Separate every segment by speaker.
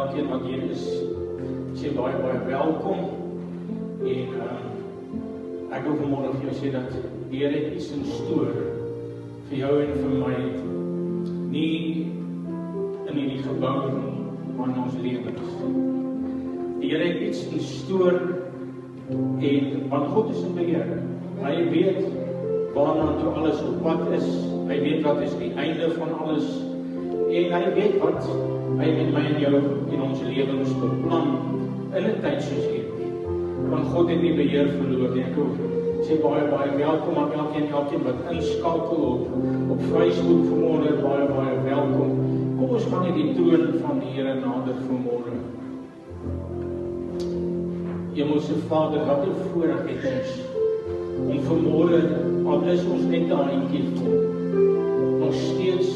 Speaker 1: elkeen wat hier is, sê baie welkom. En ek wil vanmôre vir jou sê dat die Here het iets in stoor vir jou en vir my, nie in hierdie gebou nie, maar in ons lewens. Die Here het iets in stoor, en want God is in beheer. Hy weet waarna toe alles op pad is. Hy weet wat is die einde van alles, en hy weet wat hy met my en jou in ons lewens beplan in 'n tyd soos hierdie. Want God het nie beheer verloor nie. Ek sê baie welkom aan elkeen wat inskakel op Facebook vanmôre. Baie welkom. Kom ons gaan in die troon van die Here nader vanmôre. Hemelse Vader, wat 'n voorreg het ons om vanmôre, al is ons net 'n handjie vol, nog steeds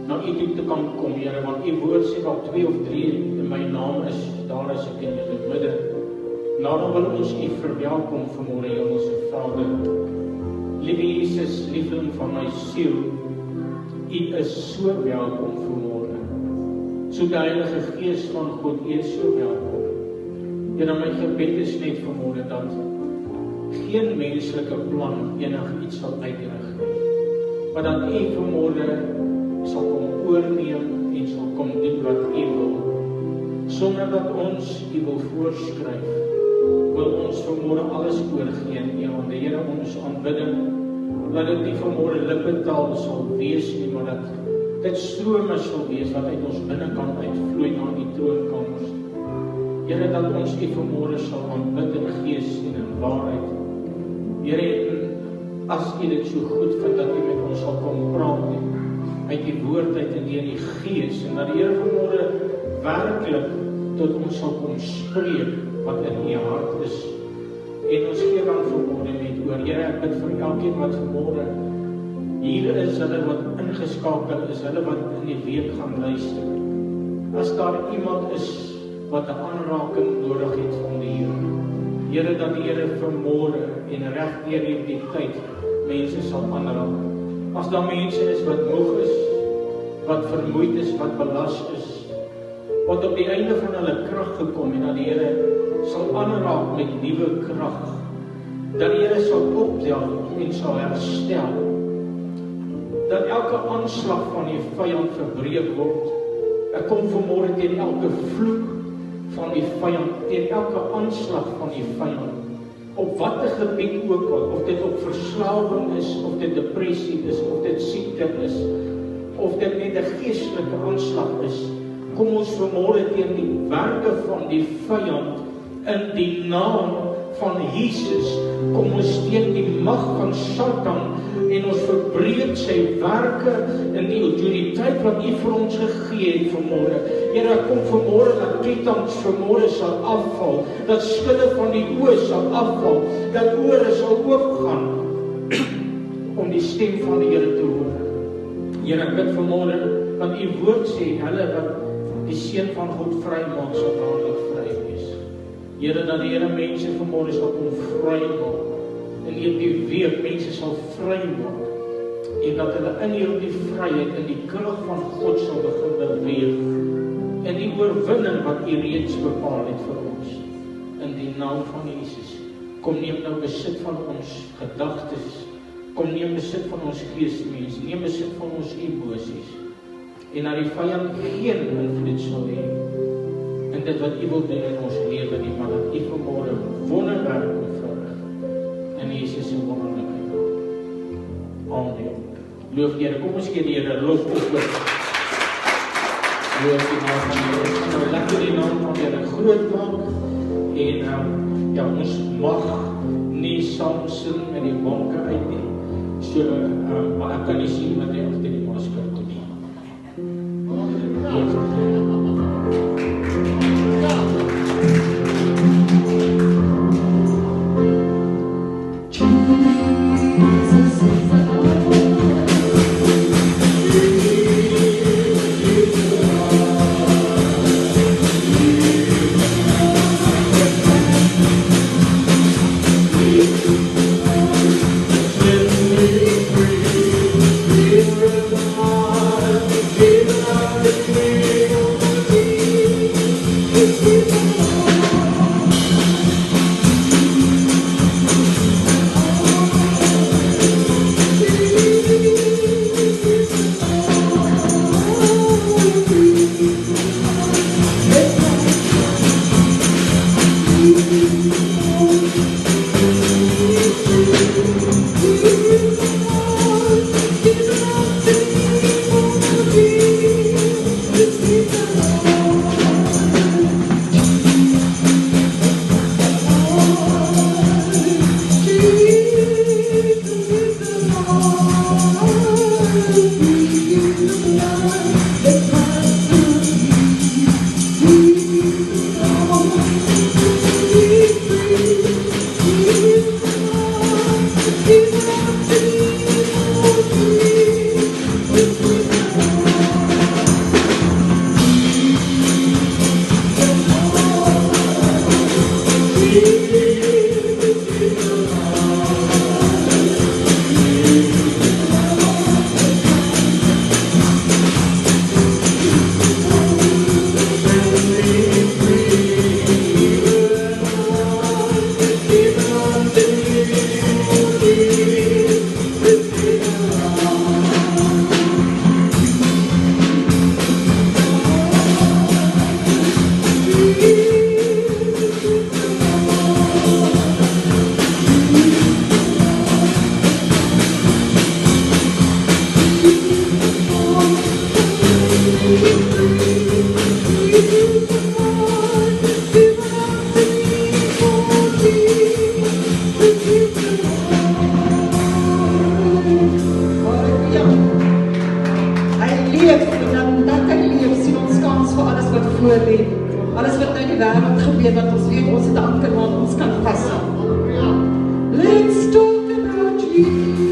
Speaker 1: na U toe te kan kom, Here, want U woord sê waar 2 of 3 in my naam is, daar is ek in julle midde. Daarom wil ons U verwelkom vanmôre, Hemelse Vader. Liewe Jesus, liefling van my siel, U is so welkom vanmôre. So die Heilige Gees van God, U is so welkom. Here, my gebed is net vanmôre dat geen menslike plan enigiets sal uitrig nie, maar dat U vanmôre sal kom oorneem en sal kom doen wat U wil, sonder dat ons U wil voorskryf. Wil ons vanmôre alles oorgee in U hande. Here, ons aanbidding, dat dit nie vanmôre lippetaal sal wees nie, maar dat dit strome sal wees wat uit ons binnekant uitvloei na U troonkamers. Here, dat ons U vanmôre sal aanbid in gees en in waarheid. Here, as U dit so goed vind dat U met ons sal kom praat uit die woord uit en in die gees, en dat die Here vanmôre werklik tot ons sal kom spreek wat in U hart is. En ons gee dan vanmôre net oor. Here, ek bid vir elkeen wat vanmôre hier is, hulle wat ingeskakel is, hulle wat in die week gaan luister. As daar iemand is wat 'n aanraking nodig het van die Here, Here, dat die Here vanmôre en reg deur hierdie tyd mense sal aanraak. As daar mense is wat moeg is, wat vermoeid is, wat belas is, wat op die einde van hulle krag gekom en dat die Here sal aanraak met nuwe krag, dat die Here sal optel en sal herstel, dat elke aanslag van die vyand verbreek word. Ek kom vanmôre teen elke vloek van die vyand, teen elke aanslag van die vyand, op watter gebied ook al, of dit op verslawing is, of dit depressie is, of dit siekte is, of dit net 'n geestelike aanslag is. Kom ons vanmôre teen die werke van die vyand in die naam van Jesus. Kom ons teen die mag van Satan en ons verbreek sy werke in die autoriteit wat U vir ons gegee het vanmôre. Here, kom vanmôre dat kettinge vanmôre sal afval, dat skille van die oë sal afval, dat ore sal oopgaan om die stem van die Here te hoor. Here, ek bid vanmôre want U woord sê, hulle wat die Seun van God vrymaak sal dadelik vry wees. Here, dat die Here mense vanmôre sal kom vrymaak. In hierdie week mense sal vry word en dat hulle in hierdie vryheid in die krag van God sal begin beweeg en die oorwinning wat U reeds bepaal het vir ons. In die naam van Jesus, kom neem nou besit van ons gedagtes, kom neem besit van ons geesmens, neem besit van ons emosies en dat die vyand geen invloed sal hê in dit wat U wil doen in ons lewe nie, maar dat U vanmôre wonderwerk kom verrig. In Jesus se wonderlike naam. Amen. Loof die Here. Kom ons gee die Here lof op. Loof die naam van die Here. Nou lekker die naam van die Here groot maak. En ja, ons mag nie saam sing met die banke uit nie. So, maar ek kan nie sien wat hy agter die masker kom nie.
Speaker 2: Let me free. voor lê. Alles wat nou in die wêreld gebeur, wat ons weet, ons het 'n anker waar ons kan vashou. Let's talk about Jesus.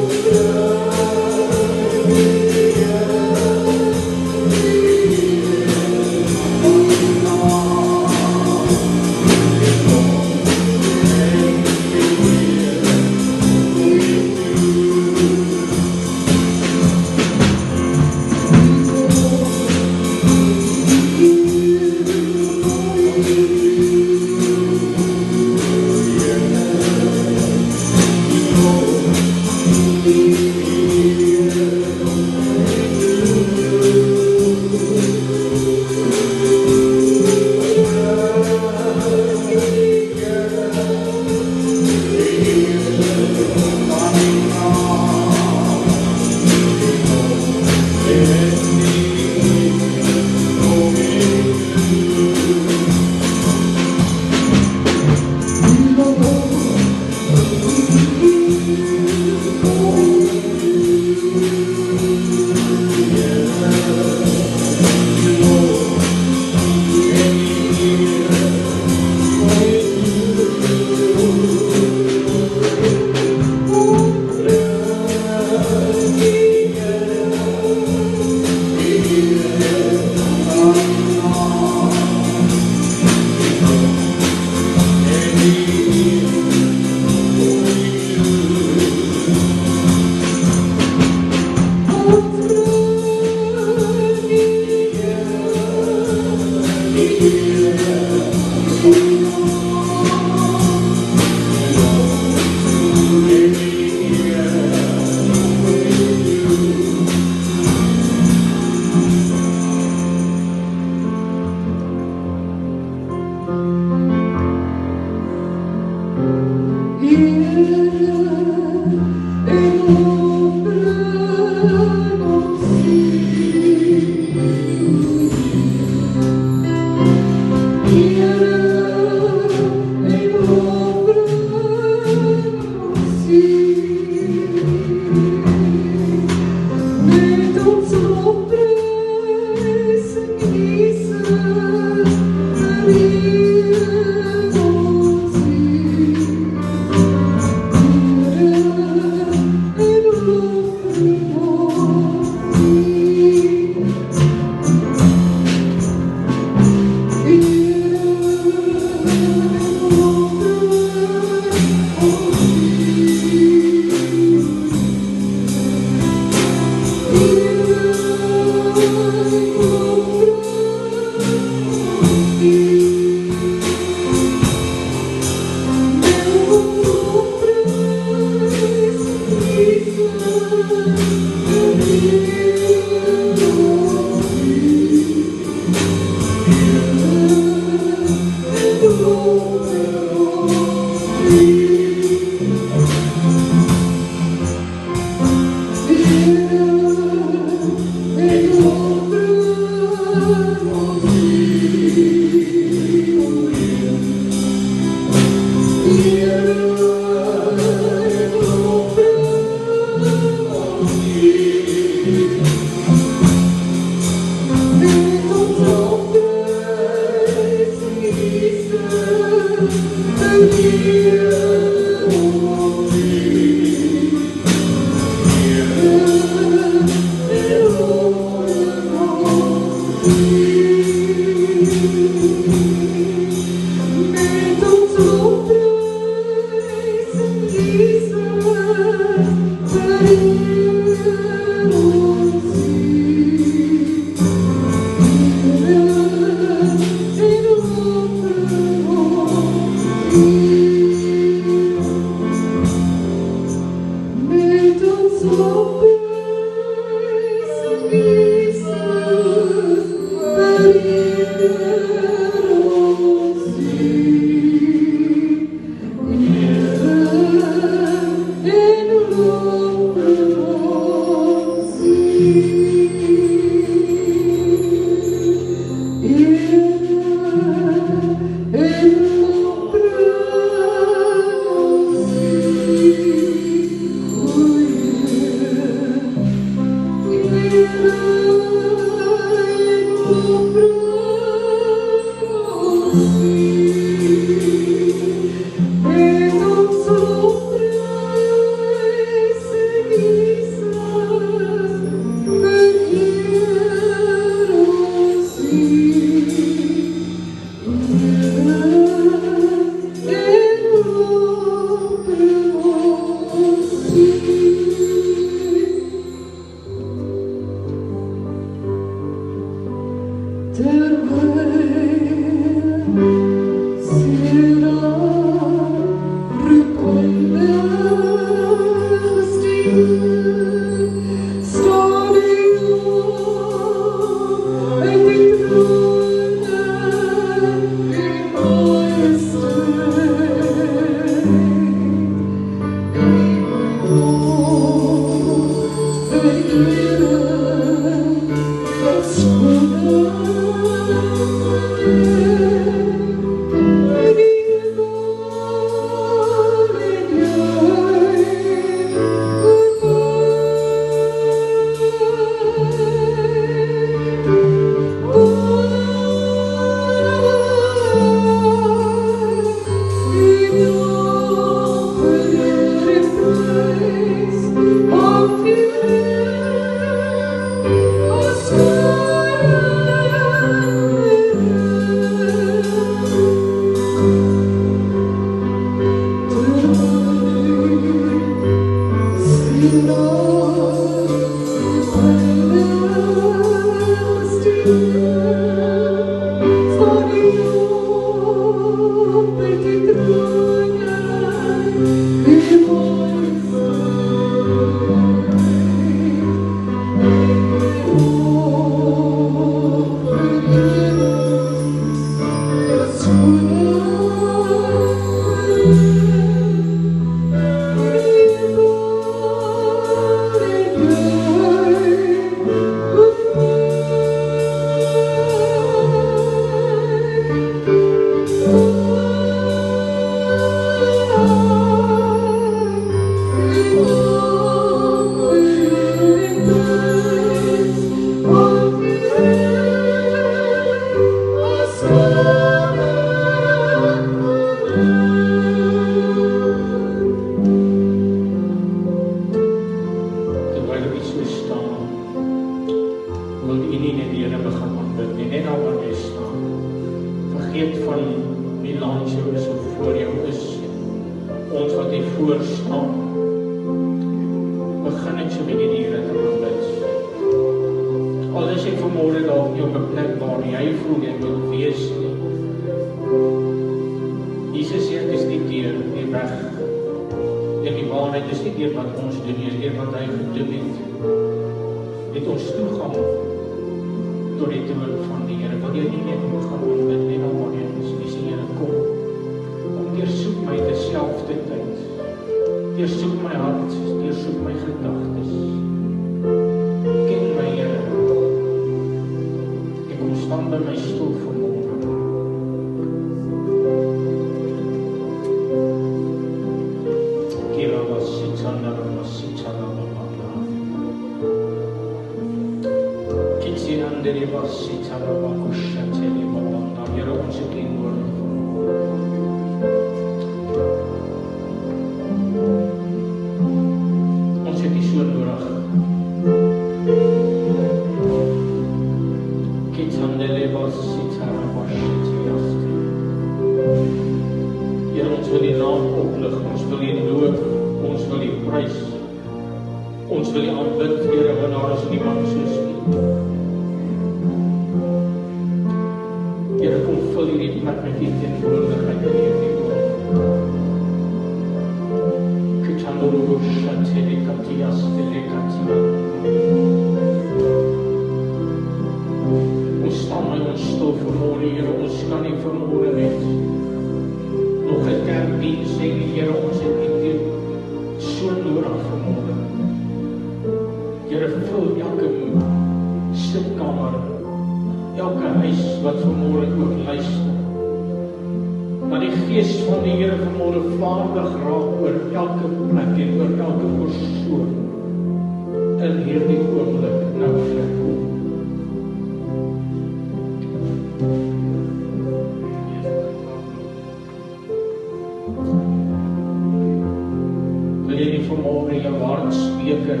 Speaker 1: vanmôre jou hartsbeker,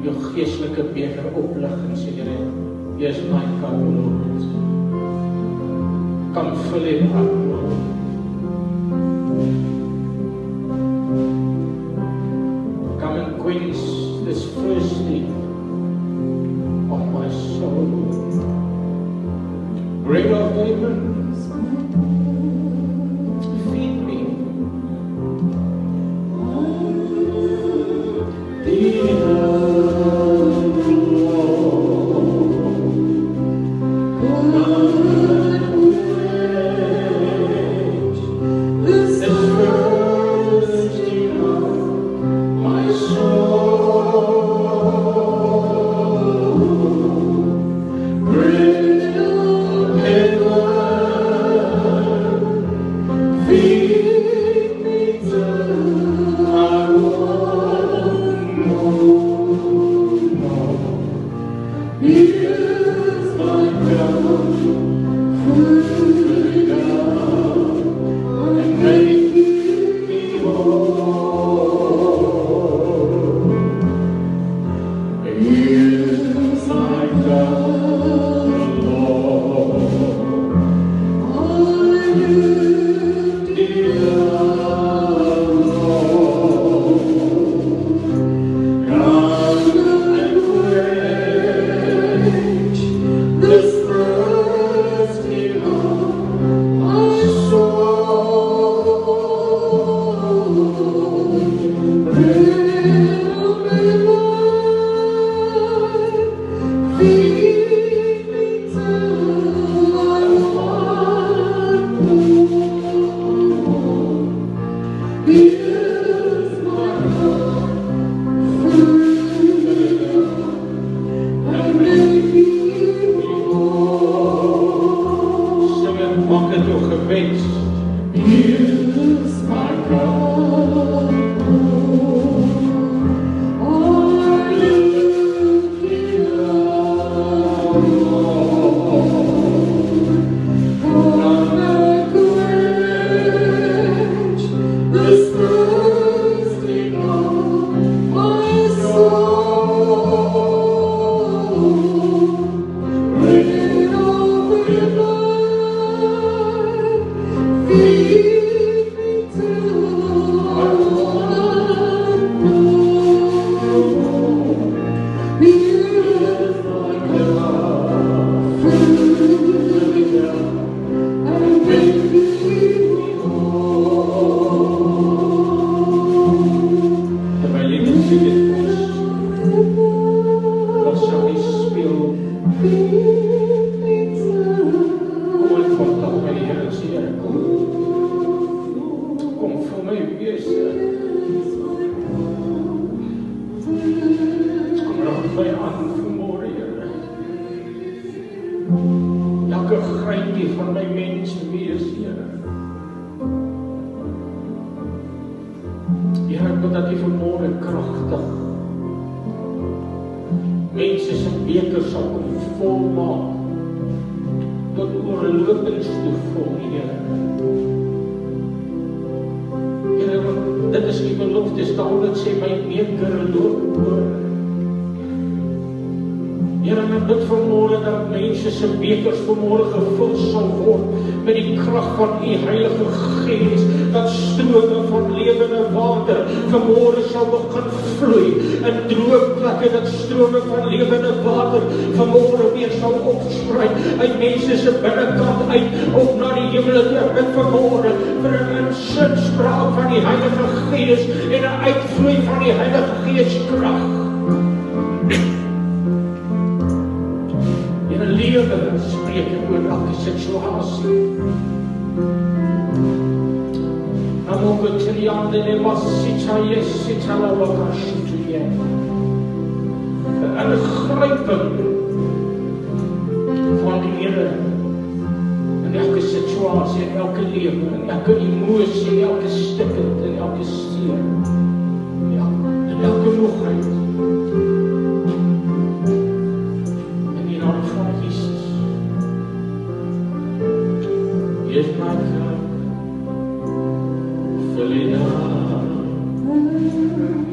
Speaker 1: jou geestelike beker oplig en sê, Here, here's my cup, Lord. Come fill it up, Lord. Come and quench this thirsty of my soul. Bread of heaven, feed me.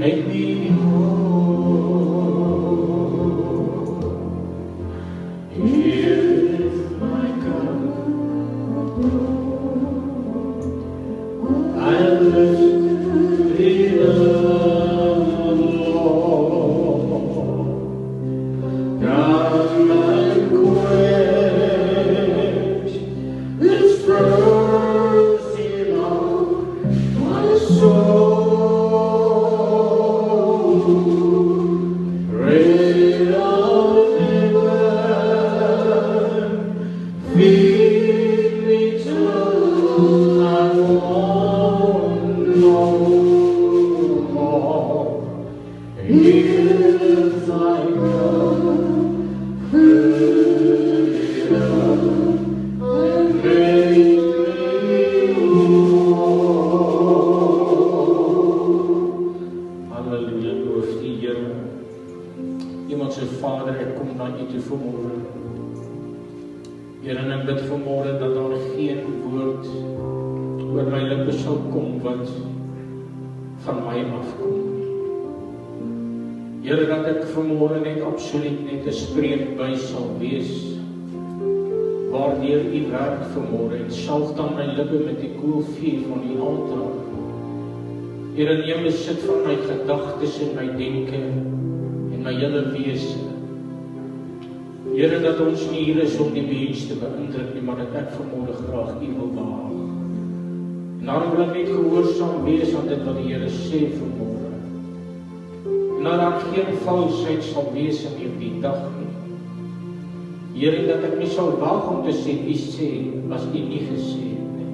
Speaker 1: Make me whole. Here is my cup. I lift it up, Lord. Come and quench this thirsting of my soul. Bread of heaven, feed me till I want no more. Here's thy cup, fill it up, and make me whole. Halleluja, loof die Here. Iemand sê, Vader, ek kom na U toe vanmôre. Here, en ek bid vanmôre dat daar geen woord oor my lippe sal kom wat van my afkom. Here, dat ek vanmôre net absoluut net 'n spreekbuis sal wees, waardeur U werk vanmôre en salf dan my lippe met die koelvuur van U altaar. Here, neem besit van my gedagtes en my denke en my hele wese. Here, dat ons nie hier is om die mens te beïndruk nie, maar dat ek vanmôre graag U wil behaag. En daarom wil ek net gehoorsaam wees aan dit wat die Here sê vanmôre. En dat daar geen valsheid sal wees in hierdie dag nie. Here, dat ek nie sal waag om te sê, U sê, as U nie gesê het nie.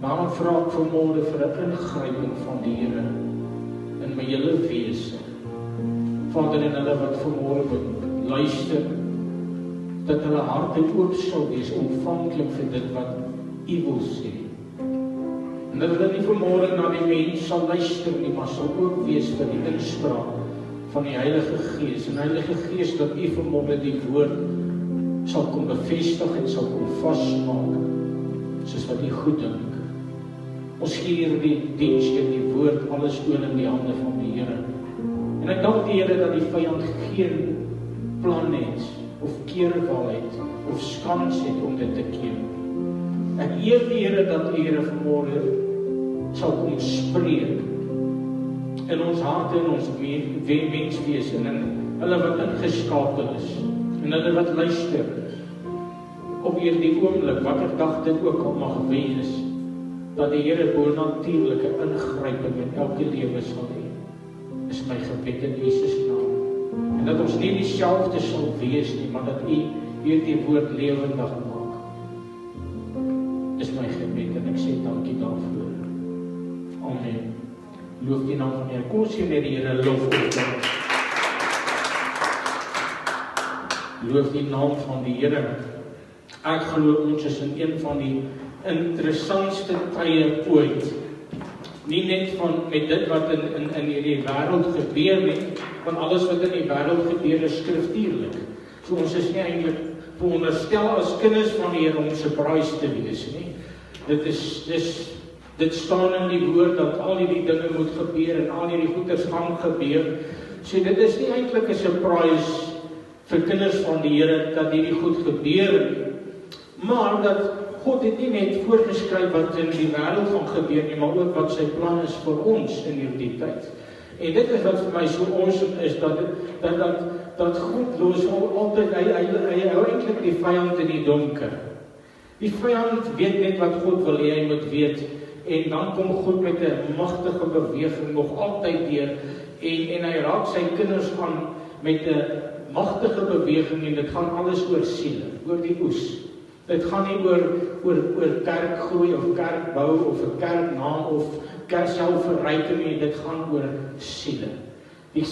Speaker 1: Daarom vra ek vanmôre vir 'n ingryping van die Here in my hele wese. Vader, en hulle wat vanmôre moet luister, dat hulle harte oop sal wees, ontvanklik vir dit wat U wil sê. En dat hulle nie vanmôre na die mens sal luister nie, maar sal ook wees vir die inspraak van die Heilige Gees. En Heilige Gees, dat U vanmôre die woord sal kom bevestig en sal kom vasmaak, soos wat U goed dink. Ons gee hierdie diens en die woord alles oor in die hande van die Here. En ek dank die Here dat die vyand geen plan het, of keerwal het, of skans het om dit te keer. Ek eer die Here dat die Here vanmôre sal kom spreek in ons harte en ons menswese en in hulle wat ingeskakel is en hulle wat luister op hierdie oomblik, watter dag dit ook al mag wees, dat die Here bonatuurlike ingryping in elke lewe sal hê. Is my gebed in Jesus naam. En dat ons nie dieselfde sal wees nie, maar dat U hierdie woord lewendig maak. Is my gebed en ek sê dankie daarvoor. Amen. Loof die naam van die Here. Kom ons sê net die Here lof op. Loof die naam van die Here. Ek glo ons is in een van die interessantste tye ooit. Nie net met dit wat in hierdie wêreld gebeur nie, want alles wat in die wêreld gebeur is skriftuurlik. So ons is nie eintlik veronderstel as kinders van die Here om surprise te wees nie. Dit staan in die woord dat al hierdie dinge moet gebeur en al hierdie goeders gaan gebeur. So dit is nie eintlik 'n surprise vir kinders van die Here dat hierdie goed gebeur nie. Maar dat God het nie net voorgeskryf wat in die wêreld gaan gebeur nie, maar ook wat sy plan is vir ons in hierdie tyd. En dit is wat vir my so awesome is, dat God los altyd, hy hou eintlik die vyand in die donker. Die vyand weet net wat God wil hê hy moet weet, en dan kom God met 'n magtige beweging nog altyd deur, en hy raak sy kinders aan met 'n magtige beweging, en dit gaan alles oor siele, oor die oes. Dit gaan nie oor kerkgroei of kerkbou of 'n kerknaam of selfverryking nie, dit gaan oor siele. Die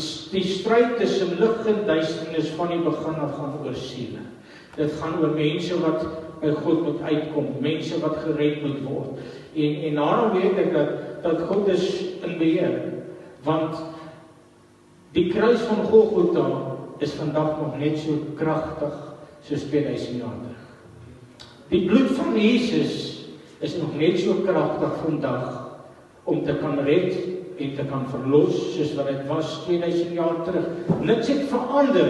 Speaker 1: stryd tussen lig en duisternis van die begin af gaan oor siele. Dit gaan oor mense wat by God moet uitkom, mense wat gered moet word. En daarom weet ek dat God is in beheer, want die kruis van Golgotha is vandag nog net so kragtig soos 2000 jaar terug. Die bloed van Jesus is nog net so kragtig vandag om te kan red en te kan verlos, soos wat dit was 2000 jaar terug. Niks het verander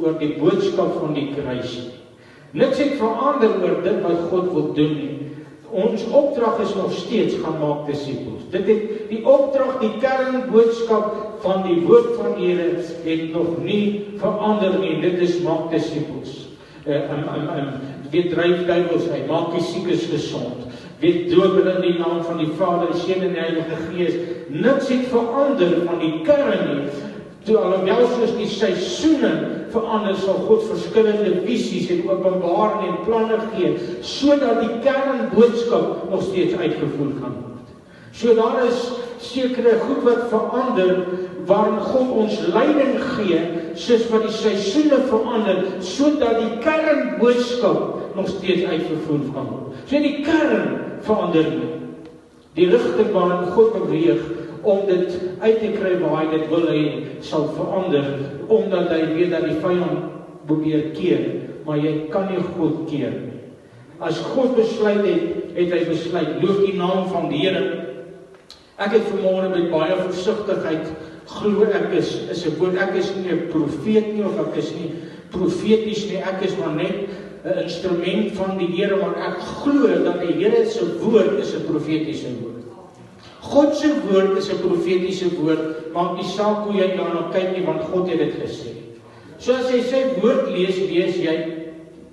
Speaker 1: oor die boodskap van die kruis nie. Niks het verander oor dit wat God wil doen nie. Ons opdrag is nog steeds gaan maak disippels. Dit het die opdrag, die kernboodskap van die woord van die Here het nog nie verander nie. Dit is maak disippels. Weet dryf duiwels uit, maak die siekes gesond. Weet doop hulle in die naam van die Vader, die Seun en die Heilige Gees. Niks het verander van die kern nie. Toe alhoewel soos die seisoene verander, sal God verskillende visies en openbaring en planne gee, sodat die kernboodskap nog steeds uitgevoer kan word. So daar is sekere goed wat verander, waarin God ons leiding gee, soos wat die seisoene verander, sodat die kernboodskap nog steeds uitgevoer kan word. So die kern verander nie. Die rigting waarin God beweeg, om dit uit te kry waar hy dit wil hê, sal verander, omdat hy weet dat die vyand probeer keer, maar jy kan nie God keer nie. As God besluit het, het hy besluit, loof die naam van die Here. Ek het vanmôre met baie versigtigheid glo ek is 'n woord, ek is nie 'n profeet nie, of ek is nie profeties nie, ek is maar net 'n instrument van die Here, maar ek glo dat die Here se woord is 'n profetiese woord. God se woord is 'n profetiese woord, maak nie saak hoe jy daarna kyk nie, want God het dit gesê. So as jy sy woord lees jy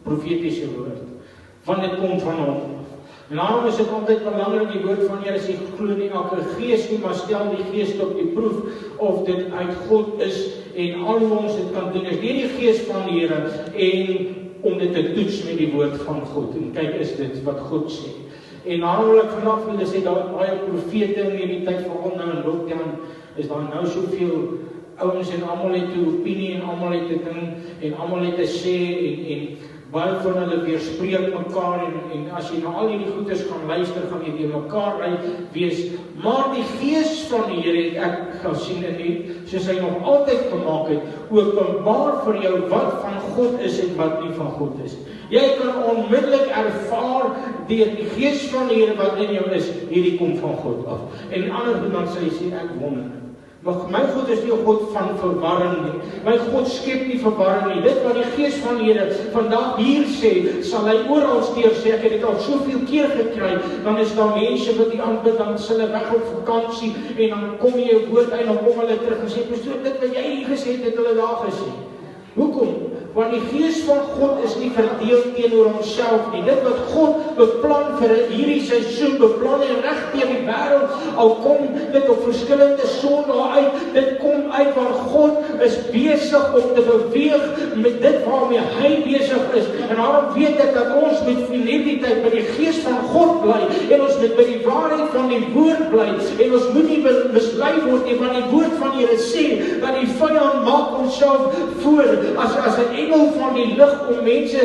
Speaker 1: profetiese woord, want dit kom van hom. En daarom is dit altyd belangrik, die woord van die Here sê, glo nie elke gees nie, maar stel die gees op die proef, of dit uit God is, en al hoe ons dit kan doen, is deur die gees van die Here, en om dit te toets met die woord van God, en kyk, is dit wat God sê. En namelijk vanaf hulle sê, daar baie profete in die tyd, veral nou in lockdown, is daar nou soveel ouens en almal het 'n opinie, en almal het 'n ding, en almal het 'n sê, en baie van hulle weerspreek mekaar, en as jy na al hierdie goeders gaan luister, gaan jy weer mekaar uit wees. Maar die gees van die Here het ek gaan sien in die, soos hy nog altyd gemaak het, openbaar vir jou wat van God is en wat nie van God is. Jy kan onmiddellik ervaar deur die gees van die Here wat in jou is, hierdie kom van God af. En ander iemand sê ek wonder. Maar my God is nie 'n God van verwarring nie. My God skep nie verwarring nie. Dit wat die gees van die Here vandag hier sê, sal hy oral steur sê. Ek het dit al soveel keer gekry. Dan is daar mense wat die aanbid, dan sal hulle weg op vakansie, en dan kom jy 'n woord uit, en dan kom hulle terug en sê, "Pastoor, dit wat jy hier gesê het, het hulle daar gesê." Hoekom? Want die gees van God is nie verdeel teenoor homself nie. Dit wat God beplan vir hierdie seisoen, beplan en reg teen die wêreld, al kom dit op verskillende sondae uit, dit kom uit waar God is besig om te beweeg met dit waarmee hy besig is. En daarom weet ek dat ons met fideliteit by die gees van God bly, en ons moet by die waarheid van die woord bly, en ons moet nie mislei word nie, want die woord van die Here sê, dat die vyand maak homself voor as 'n engel van die lig om mense te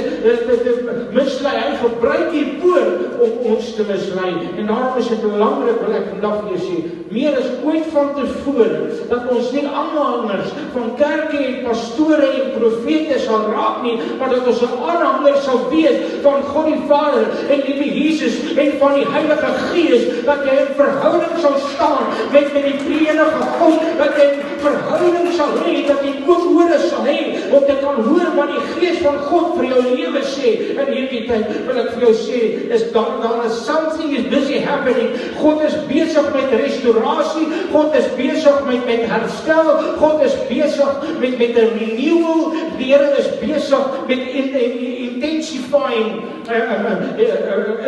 Speaker 1: mislei. Hy gebruik die woord om ons te mislei. En daarom is dit belangrik, wil ek vandag vir jou sê, meer as ooit van tevore, dat ons nie aanhangers van kerke en pastore en profete sal raak nie, maar dat ons 'n aanhanger sal wees van God die Vader en die Jesus en van die Heilige Gees, dat jy in verhouding sal staan met die Drie-enige God, dat jy in verhouding sal hê, dat jy ook ore sal hê, om te kan hoor wat die Gees van God vir jou lewe sê. In hierdie tyd wil ek vir jou sê, is daar is something is busy happening. God is besig met restaurasie, God is besig met herstel, God is besig met 'n renewal, die Here is besig met intensifying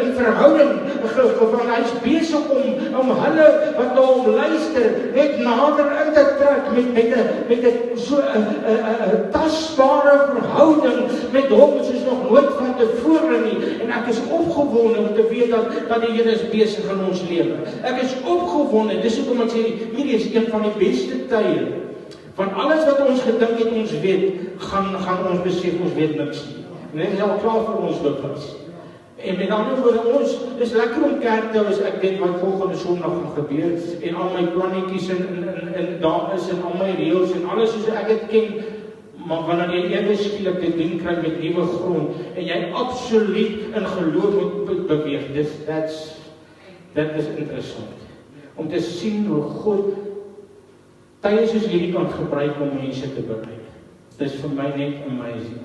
Speaker 1: in verhouding, want hy is besig om hulle wat na hom luister, net nader in te trek met 'n so 'n tasbare verhouding met hom, soos nog nooit van tevore nie. En ek is opgewonde om te weet dat die Here is besig in ons lewe. Ek is opgewonde, dis hoekom ek sê, hierdie is een van die beste tye. Van alles wat ons gedink het ons weet, gaan ons besef ons weet niks nie. En dit is al klaar vir ons bewys. En met ander woorde, ons is lekker om kerk te hou, as ek weet wat volgende Sondag gaan gebeur, en al my plannetjies en daar is, en al my reëls en alles soos ek dit ken. Maar wanneer jy ewe skielik te doen kry met nuwe grond, en jy absoluut in geloof moet beweeg, dit is interessant. Om te sien hoe God tye soos hierdie kan gebruik om mense te bereik. Dit is vir my net amazing.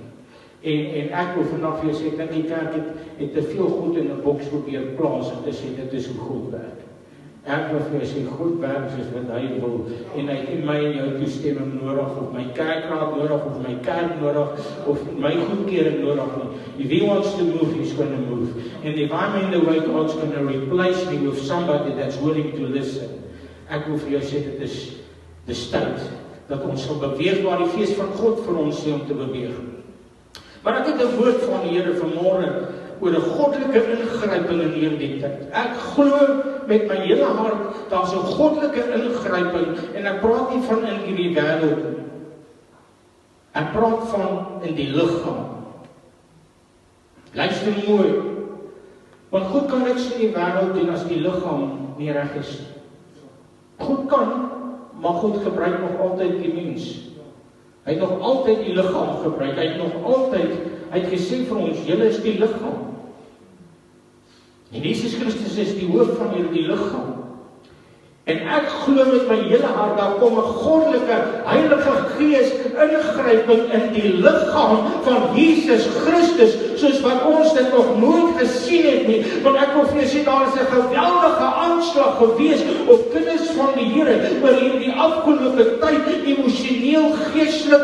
Speaker 1: En ek wil vanaf jou sê, ek dink die kerk het te veel goed in 'n boks probeer plaas en te sê dit is hoe God werk. Ek wil vir jou sê, God werk soos wat hy wil, en hy het nie my en jou toestemming nodig, of my kerkraad nodig, of my kerk nodig, of my goedkeuring nodig nie. If he wants to move, he's going to move. And if I'm in the way, God's going to replace me with somebody that's willing to listen. Ek wil vir jou sê, dit is tyd, dat ons sal beweeg waar die Gees van God vir ons sê om te beweeg. Maar ek het 'n woord van die Here vanmôre oor 'n goddelike ingryping in hierdie tyd. Ek glo met my hele hart, daar's 'n goddelike ingryping, en ek praat nie van in hierdie wêreld nie. Ek praat van in die liggaam. Luister mooi. Want God kan niks in die wêreld doen as die liggaam nie reg is. God kan, maar God gebruik nog altyd die mens. Hy het nog altyd die liggaam gebruik. Hy het gesê vir ons, julle is die liggaam. En Jesus Christus is die hoof van hierdie liggaam. En ek glo met my hele hart, daar kom 'n goddelike Heilige Gees ingryping in die liggaam van Jesus Christus, soos wat ons dit nog nooit gesien het nie. Want ek wil vir julle sê, daar is 'n geweldige aanslag gewees op kinders van die Here oor hierdie afgelope tyd, emosioneel, geestelik,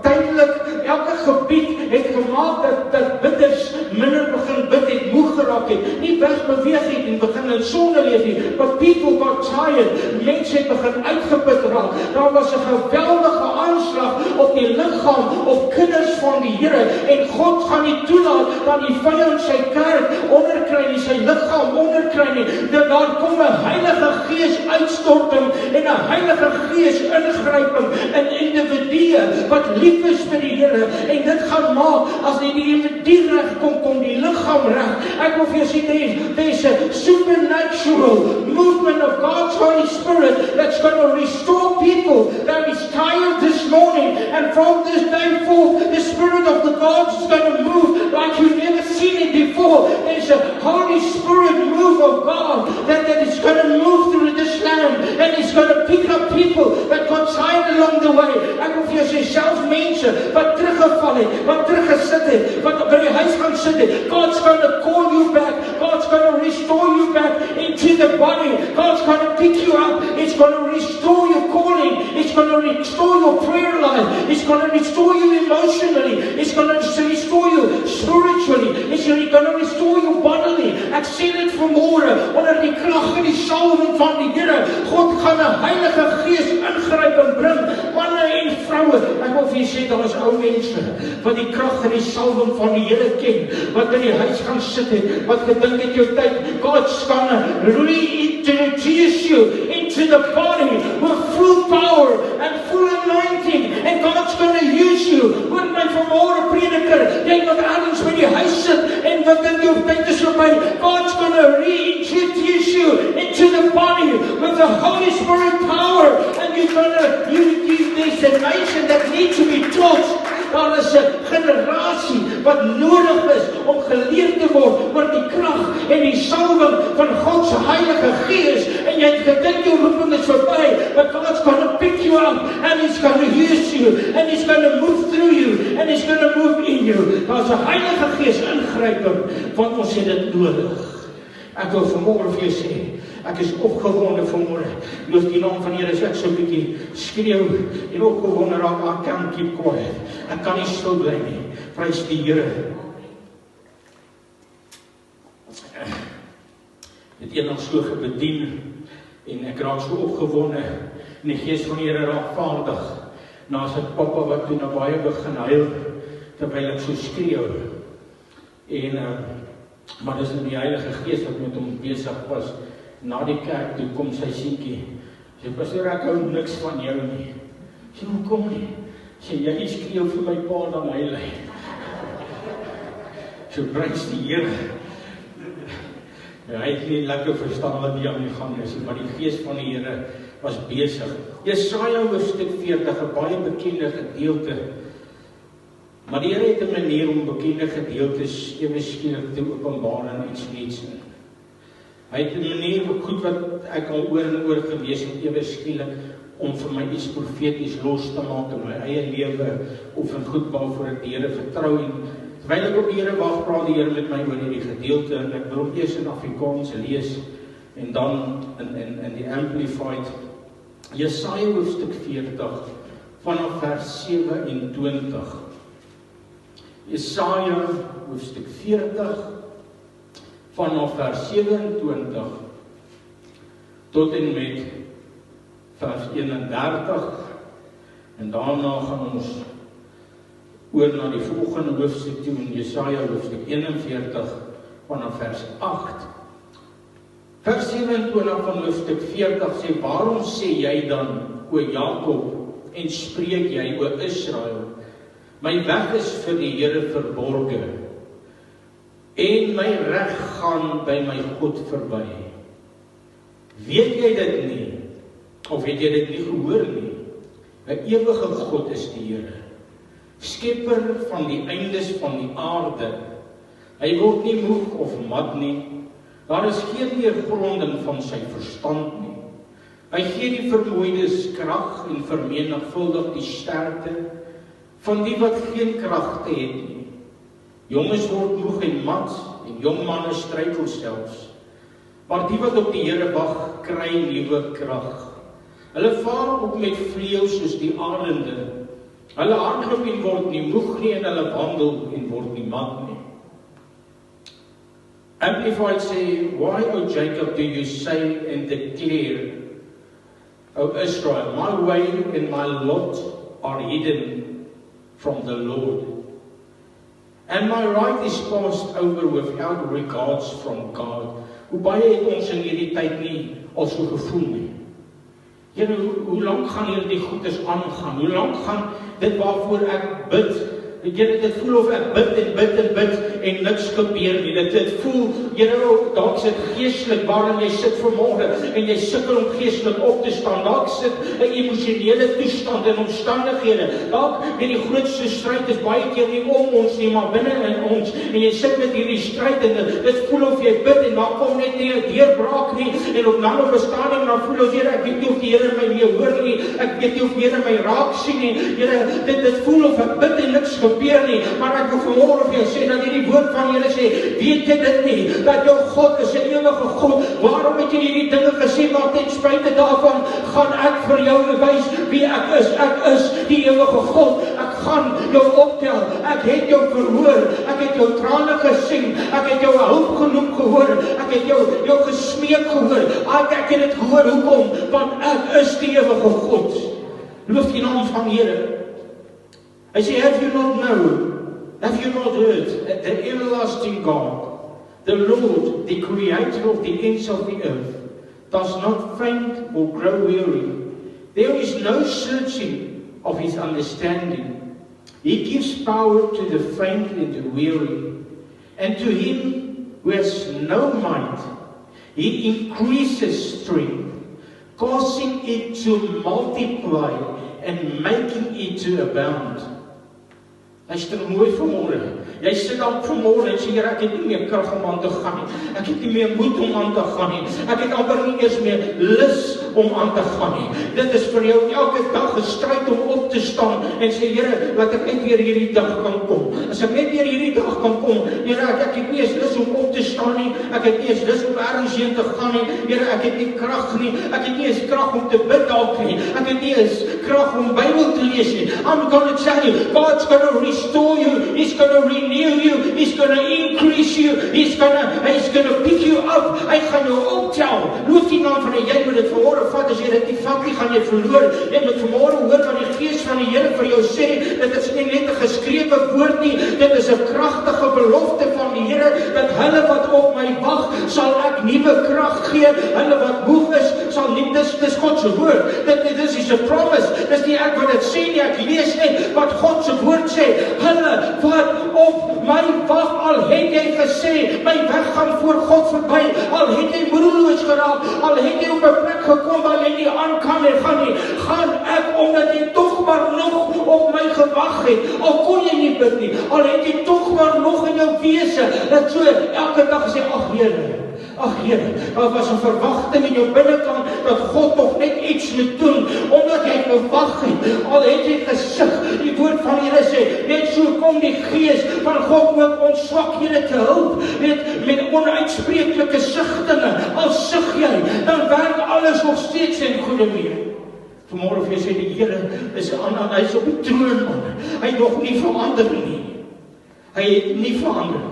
Speaker 1: tydelik. Elke gebied het gemaak dat bidders minder begin bid het, moeg geraak het, nie wegbeweeg het en begin in sonde leef het, but people got tired, mense het begin uitgeput raak. Daar was 'n geweldige aanslag op die liggaam, op kinders van die Here, en God gaan nie toelaat dat die vyand sy kerk onderkry nie, sy liggaam onderkry nie. Dat daar kom 'n Heilige Gees uitstorting en 'n Heilige Gees ingryping in individue wat lief is vir die Here. En dit gaan maak, as die individu reg kom die liggaam reg. Ek wil vir jou sê, there's a supernatural movement of God's Holy Spirit that's going to restore people that is tired this morning, and from this day forth, the Spirit of the God is going to move like you've never seen it before. There's a Holy Spirit move of God that is going to move through this land, and it's going to pick up people that got tired along the way. Ek wil vir jou sê, selfs mense wat teruggeval het, wat teruggesit het, wat by die huis gaan sit het, God's going to call you back. God's going to restore you back into the body. God's going to pick you up. It's going to restore your calling. It's going to restore your prayer life. It's going to restore you emotionally. It's going to restore you spiritually. It's going to restore you bodily. Ek sê dit vanmôre onder die krag en die salwing van die Here. God gaan 'n Heilige Gees ingryping bring, manne en vroue. Ek wil vir julle sê, daar is ou mense wat die krag en die salwing van die Here ken, wat in die huis gaan sit het, wat gedink het jou tyd, God's gonna reintroduce you into the body with full power and full anointing, and God's gonna use you. Hoor my vanmôre prediker, jy wat ergens by die huis sit en wat dink jou tyd is verby, God's gonna reintroduce you into the body with the Holy Spirit power, and there's a nation that needs to be taught. Daar is 'n generasie wat nodig is om geleer te word oor die krag en die salwing van God se Heilige Gees, en jy het gedink jou roeping is verby, but God's going to pick you up, and He's going to use you, and He's going to move through you, and He's going to move in you. Daar's 'n Heilige Gees ingryping, want ons het dit nodig. Ek wil vanmôre vir jou sê, ek is opgewonde vanmôre. Loof die naam van die Here, ek so 'n bietjie skreeu en opgewonde raak, I can't keep quiet. Ek kan nie stil bly nie. Prys die Here. Het eendag so gebedien, en ek raak so opgewonde, en die Gees van die Here raak vaardig. Na sy pappa wat toe nou baie begin huil, terwyl ek so skreeu. En maar dis in die Heilige Gees wat met hom besig was. Na die kerk toe kom sy seentjie. Sy sê, "Pastoor, ek hou niks van jou nie." Sê, "Hoekom nie?" Sê, "Jy skreeu vir my pa dan hy lê." So prys die Here. Hy het nie lekker verstaan wat die aan die gang is, maar die Gees van die Here was besig. Jesaja hoofstuk 40, 'n baie bekende gedeelte. Maar die Here het 'n manier om bekende gedeeltes ewe skielik te openbaar en iets nuuts. Hy het 'n manier goed wat ek al oor en oor gelees het, ewe skielik om vir my iets profeties los te maak in my eie lewe of in goed waarvoor ek die Here vertrou en terwyl ek op die Here wag, praat die Here met my oor hierdie gedeelte en ek wil hom eers in Afrikaans lees en dan in die Amplified Jesaja hoofstuk 40 vanaf vers 27. Jesaja hoofstuk 40 vanaf vers 27 tot en met vers 31 en daarna gaan ons oor na die volgende hoofstuk toe in Jesaja hoofstuk 41 vanaf vers 8. Vers 27 van hoofstuk 40 sê, waarom sê jy dan, o Jakob, en spreek jy, o Israel, my weg is vir die Here verborge, en my reg gaan by my God verby. Weet jy dit nie? Of het jy dit nie gehoor nie? 'n ewige God is die Here, skepper van die eindes van die aarde. Hy word nie moeg of mat nie. Daar is geen neergronding van sy verstand nie. Hy gee die vermoeides krag en vermenigvuldig die sterkte van die wat geen kragte het nie. Jonges word moeg en mat en jong manne struikel selfs. Maar die wat op die Here wag, kry nuwe krag. Hulle vaar op met vleuels soos die arende. Hulle hardloop en word nie moeg nie en hulle wandel en word nie mat nie. Amplified say, why, O Jacob, do you say and declare, O Israel, my way and my lot are hidden from the Lord, and my right is passed over without regards from God. Hoe baie het ons in hierdie tyd nie al so gevoel nie. Here, hoe lank gaan hierdie goedes aangaan? Hoe lank gaan dit waarvoor ek bid? Here, dit voel of ek bid en niks gebeur nie. Dit voel, Here, dalk sit geestelik waarin jy sit vanmôre en jy sukkel om geestelik op te staan. Dalk sit 'n emosionele toestand en omstandighede. Dalk weet die grootste stryd is baie keer nie om ons nie, maar binne in ons. En jy sit met hierdie stryd en dit voel of jy bid en daar kom net nie 'n deurbraak nie. En op nou op 'n stadium dan voel ons, Here, ek weet nie of die Here my meer hoor nie. Ek weet nie of die Here my raak sien nie. Here, dit voel of ek bid en niks gebeur nie, maar ek wil vanmôre vir jou sê dat hierdie woord van Here sê, weet jy dit nie, dat jou God is 'n ewige God. Waarom het jy hierdie dinge gesê, maar ten spyte daarvan gaan ek vir jou wys wie ek is. Ek is die ewige God. Ek gaan jou optel. Ek het jou verhoor. Ek het jou trane gesien. Ek het jou hulp genoem gehoor. Ek het jou gesmeek gehoor. Ek het dit gehoor. Hoekom? Want ek is die ewige God. Loof die naam van Here. I say, have you not known, have you not heard, the everlasting God, the Lord, the creator of the ends of the earth, does not faint or grow weary. There is no searching of his understanding. He gives power to the faint and the weary, and to him who has no might, he increases strength, causing it to multiply and making it to abound. Luister mooi vanmôre. Jy sit dan vanmôre en sê, Here, ek het nie meer krag om aan te gaan nie. Ek het nie meer moed om aan te gaan nie. Ek het amper nie eers meer lus om aan te gaan nie. Dit is vir jou elke dag 'n stryd om op te staan en sê, Here, laat ek net weer hierdie dag kan kom. As ek net weer hierdie dag kan kom, Here, ek het nie eens lus om op te staan nie. Ek het nie eens lus om ergens heen te gaan nie. Here, ek het nie krag nie. Ek het nie eens krag om te bid dalk nie. Ek het nie eens krag om Bybel te lees nie. I'm going to tell you, God's going to restore you. He's going to renew you. He's going to increase you. He's going to pick you up. Hy gaan jou optel. Loof die naam van die Here. Jy moet dit vanmôre vat. As jy dit nie vat nie, gaan jy verloor. Jy moet vanmôre hoor wat die Gees van die Here vir jou sê. Dit is nie net 'n geskrewe woord nie. Dit is 'n kragtige belofte van die Here dat hulle wat op my wag, sal ek nuwe krag gee. Hulle wat moeg is, sal nie. Dis God se woord. Dit is 'n promise. Dis nie ek wat dit sê nie. Ek lees net wat God se woord sê. Hulle wat op my wag, al het jy gesê, my weg gaan voor God verby, al het jy moedeloos geraak, al het jy op 'n plek gekom waar jy nie aan kan en gaan nie, gaan ek, omdat jy tog maar nog op my gewag het, al kon jy nie bid nie, al het jy tog maar nog in jou wese, dat so elke dag sê, ag Here, ag Here, daar was 'n verwagting in jou binnekant dat God nog net iets moet doen, omdat jy gewag het, al het jy gesug. Die woord van die Here sê, net so kom die Gees van God ook ons swakhede te hulp, met onuitspreeklike sugtinge. Al sug jy, dan werk alles nog steeds in goeie mee. Vanmôre vir jy sê, die Here is hy is op die troon, man. Hy het nog nie verander nie. Hy het nie verander nie.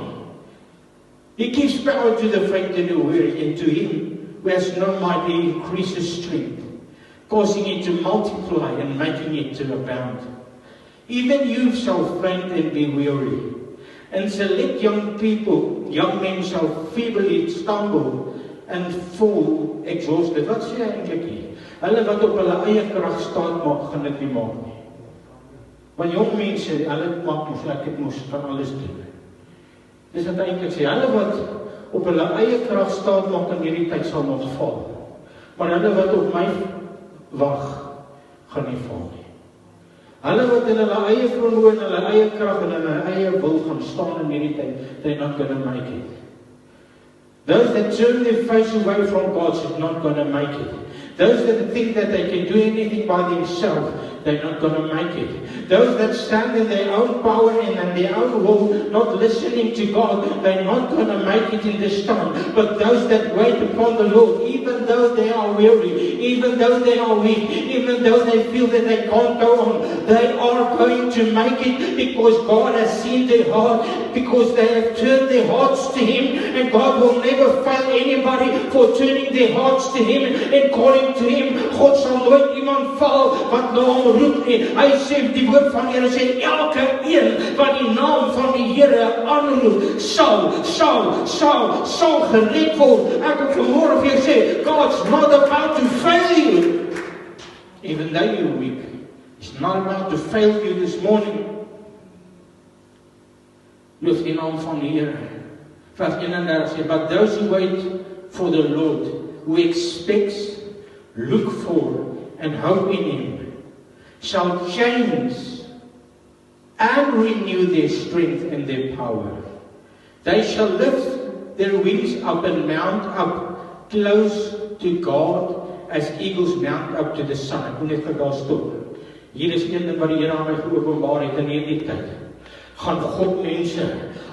Speaker 1: He gives power to the faint and the weary, and to him who has no might he increases strength, causing it to multiply and making it to abound. Even youth shall faint and be weary, and select young men shall feebly stumble and fall exhausted. Wat sê hy eintlik hier? Hulle wat op hulle eie krag staat maak, gaan dit nie maak nie. Want jong mense, hulle maak mos ek mos kan alles doen. Dis wat eintlik sê, hulle wat op hulle eie krag staat maak in hierdie tyd sal nog val. Maar hulle wat op my wag, gaan nie val nie. Hulle wat in hulle eie vermoë en hulle eie krag en hulle eie wil gaan staan in hierdie tyd, they're not gonna make it. Those that turn their face away from God is not gonna make it. Those that think that they can do anything by themselves, they're not going to make it. Those that stand in their own power and in their own will, not listening to God, they're not going to make it in this time. But those that wait upon the Lord, even though they are weary, even though they are weak, even though they feel that they can't go on, they are going to make it because God has seen their heart, because they have turned their hearts to Him, and God will never fail anybody for turning their hearts to Him and calling to Him. God sal nooit iemand val wat na hom roep nie. Hy sê, die woord van die Here sê, elke een wat die naam van die Here aanroep, sal gered word. Ek wil vanmôre vir jou sê, God's not about to fail you. Even though you're weak, He's not about to fail you this morning. Loof die naam van die Here. Vers 31 sê, but those who wait for the Lord, who expects, look for, and hope in Him, shall change and renew their strength and their power. They shall lift their wings up and mount up close to God as eagles mount up to the sun. Ek moet net vir daar stop. Hier is een ding wat die Here aan my geopenbaar het in hierdie tyd. Gaan God mense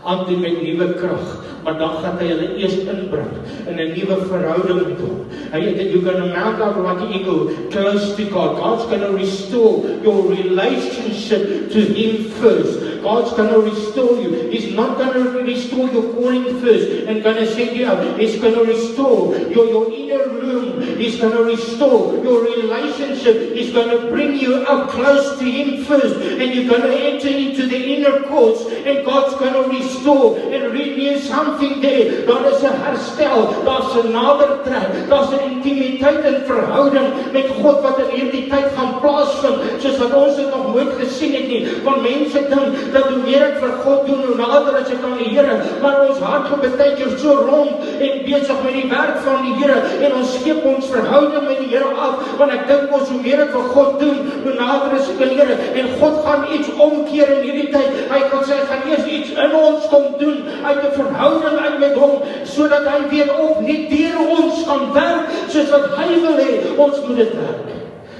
Speaker 1: aandoen met nuwe krag, maar dan gaan hy hulle eers inbring in 'n nuwe verhouding met hom. You're going to mount up like an eagle close to God. God's going to restore your relationship to Him first. God's going to restore you. He's not going to restore your calling first and going to send you out. He's going to restore your inner room. He's going to restore your relationship. He's going to bring you up close to Him first, and you're going to enter into the inner courts, and God's going to restore and renew something there. Daar is 'n herstel, daar's 'n nader trek, daar's 'n intimiteit en verhouding met God wat in hierdie tyd gaan plaasvind, soos wat ons dit nog nooit gesien het nie. Want mense dink dat hoe meer ek vir God doen, hoe nader as ek aan die Here, maar ons hart gaan baie keer so rond en besig met die werk van die Here, en ons skep ons verhouding met die Here af, want ek dink ons hoe meer ek vir God doen, hoe nader is ek aan die Here, en God gaan iets omkeer in hierdie tyd. Hy gaan eers iets in ons kom doen, uit 'n verhouding uit met Hom, sodat hy weer op nie deur ons kan werk, soos wat hy wil hê, ons moet dit werk.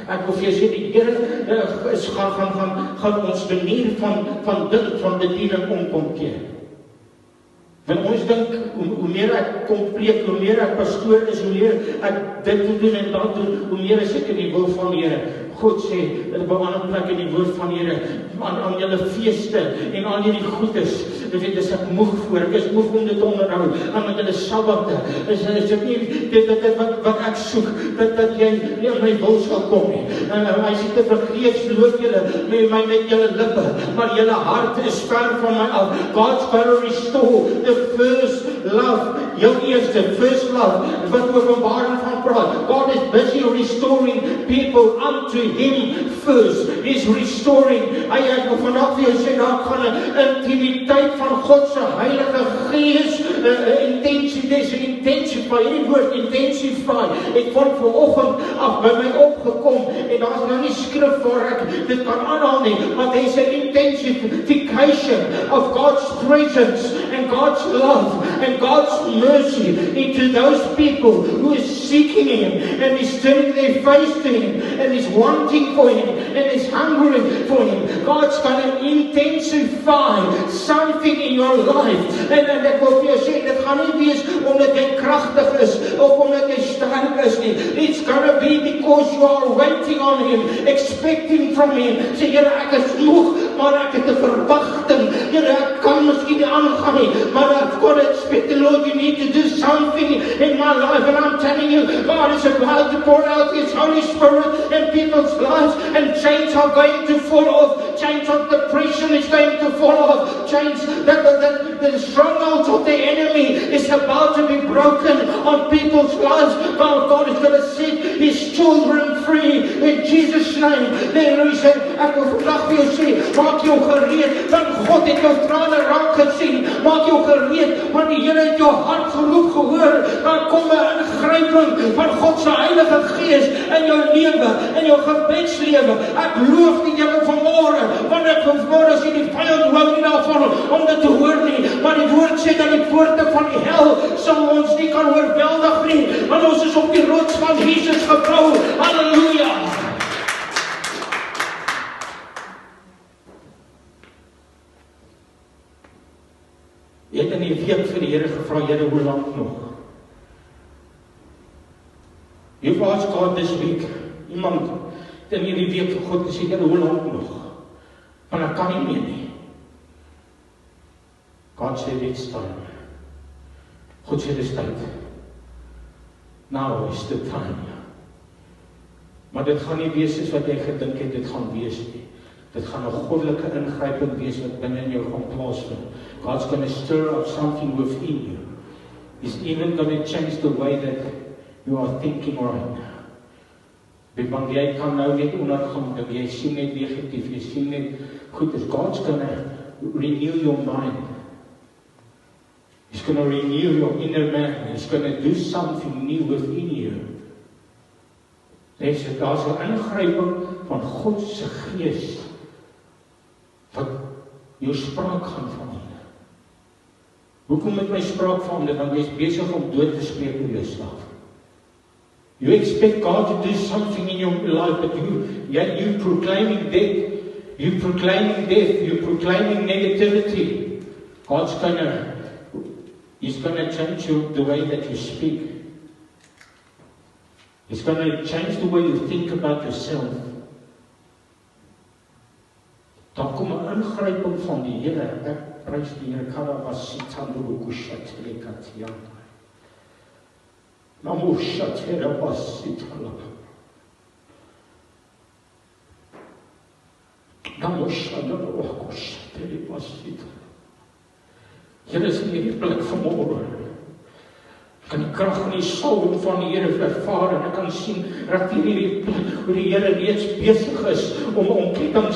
Speaker 1: Ek wil vir jou sê, die Here gaan ons manier van bediening omkom keer. Want ons dink, hoe meer ek kom preek, hoe meer ek pastoor is, hoe meer ek dit moet doen en dat doen, hoe meer is ek in die wil van die Here. God sê, op 'n ander plek in die woord van die Here, aan julle feeste en al hierdie goedes, is ek moeg voor, ek is moeg om dit onderhou, aan julle sabbate, is dit nie dit wat ek soek, dat jy nie aan my wil sal kom nie. Hy sê, te vergeefs loop julle met julle lippe, maar julle hart is ver van my af. God's gonna restore the first love, jou eerste, first love, wat Openbaring van praat. God is busy restoring people unto Him first. He's restoring. Ek wil vandag vir jou sê, daar gaan 'n intimiteit van God se Heilige Gees intensie, dis intensify, hierdie woord intensify, het vanoggend af by my opgekom, en daar is nou nie skrif waar ek dit kan aanhaal nie, maar there's an intensification of God's presence, and God's love, and God's mercy into those people who is seeking Him, and is turning their face to Him, and is wanting for Him, and is hungry for Him. God's going to intensify something in your life. En ek wil vir jou sê, dit gaan nie wees omdat jy kragtig is, of omdat jy sterk is nie. It's going to be because you are waiting on Him, expecting from Him. Sê, Here, ek is moeg, maar ek het 'n verwagting. Here, ek kan miskien nie aangaan nie, maar I've got to expect the Lord, you need to do something in my life, and I'm telling you, God is about to pour out His Holy Spirit in people's lives, and chains are going to fall off. Chains of depression is going to fall off. Chains that the strongholds of the enemy is about to be broken on people's lives. God is going to set His children free in Jesus' name. There is ek wil vandag vir jou sê, maak jou gereed, want God het jou trane raak gesien. Maak jou gereed, want die Here het jou hart geroep gehoor. Dan kom 'n ingryping van God se Heilige Gees in jou lewe, in jou gebedslewe. Ek loof die Here vanmôre, want ek vanmôre as jy die vyand hou nie daarvan om dit te hoor nie, maar die woord sê dat die poorte van die hel sal ons nie kan oorweldig nie, want ons is op die rots van Jesus gebou. Halleluja! Jy het in die week vir die Here gevra, Here, hoe lank nog? You've asked God this week, iemand het in hierdie week vir God gesê, Here, hoe lank nog? Want ek kan nie meer nie. God sê, it's time. God sê, dis tyd. Now is the time. Maar dit gaan nie wees soos wat jy gedink het, dit gaan wees nie. Dit gaan 'n goddelike ingryping wees wat binne in jou gaan plaasvind. God's going to stir up something within you. He's even going to change the way that you are thinking right now. Want jy kan nou net ondergaan, jy sien net negatief, jy sien net goed, God's going to renew your mind. He's going to renew your inner man. He's going to do something new within you. Daar's 'n ingryping van God se Gees wat jou spraak gaan verander. Hoekom met my spraak verander? Want jy is besig om dood te spreek oor jouself. You expect God to do something in your life, but you proclaiming death, you proclaiming death, you proclaiming negativity. He's gonna change the way that you speak. He's gonna change the way you think about yourself. Dan kom 'n ingryping van die Here. Ek prys die Here. Here is in hierdie plek vanmôre. Kan die krag en die salwing van die Here ervaar, en ek kan sien dat hierdie plek hoe die Here reeds besig is om kettinge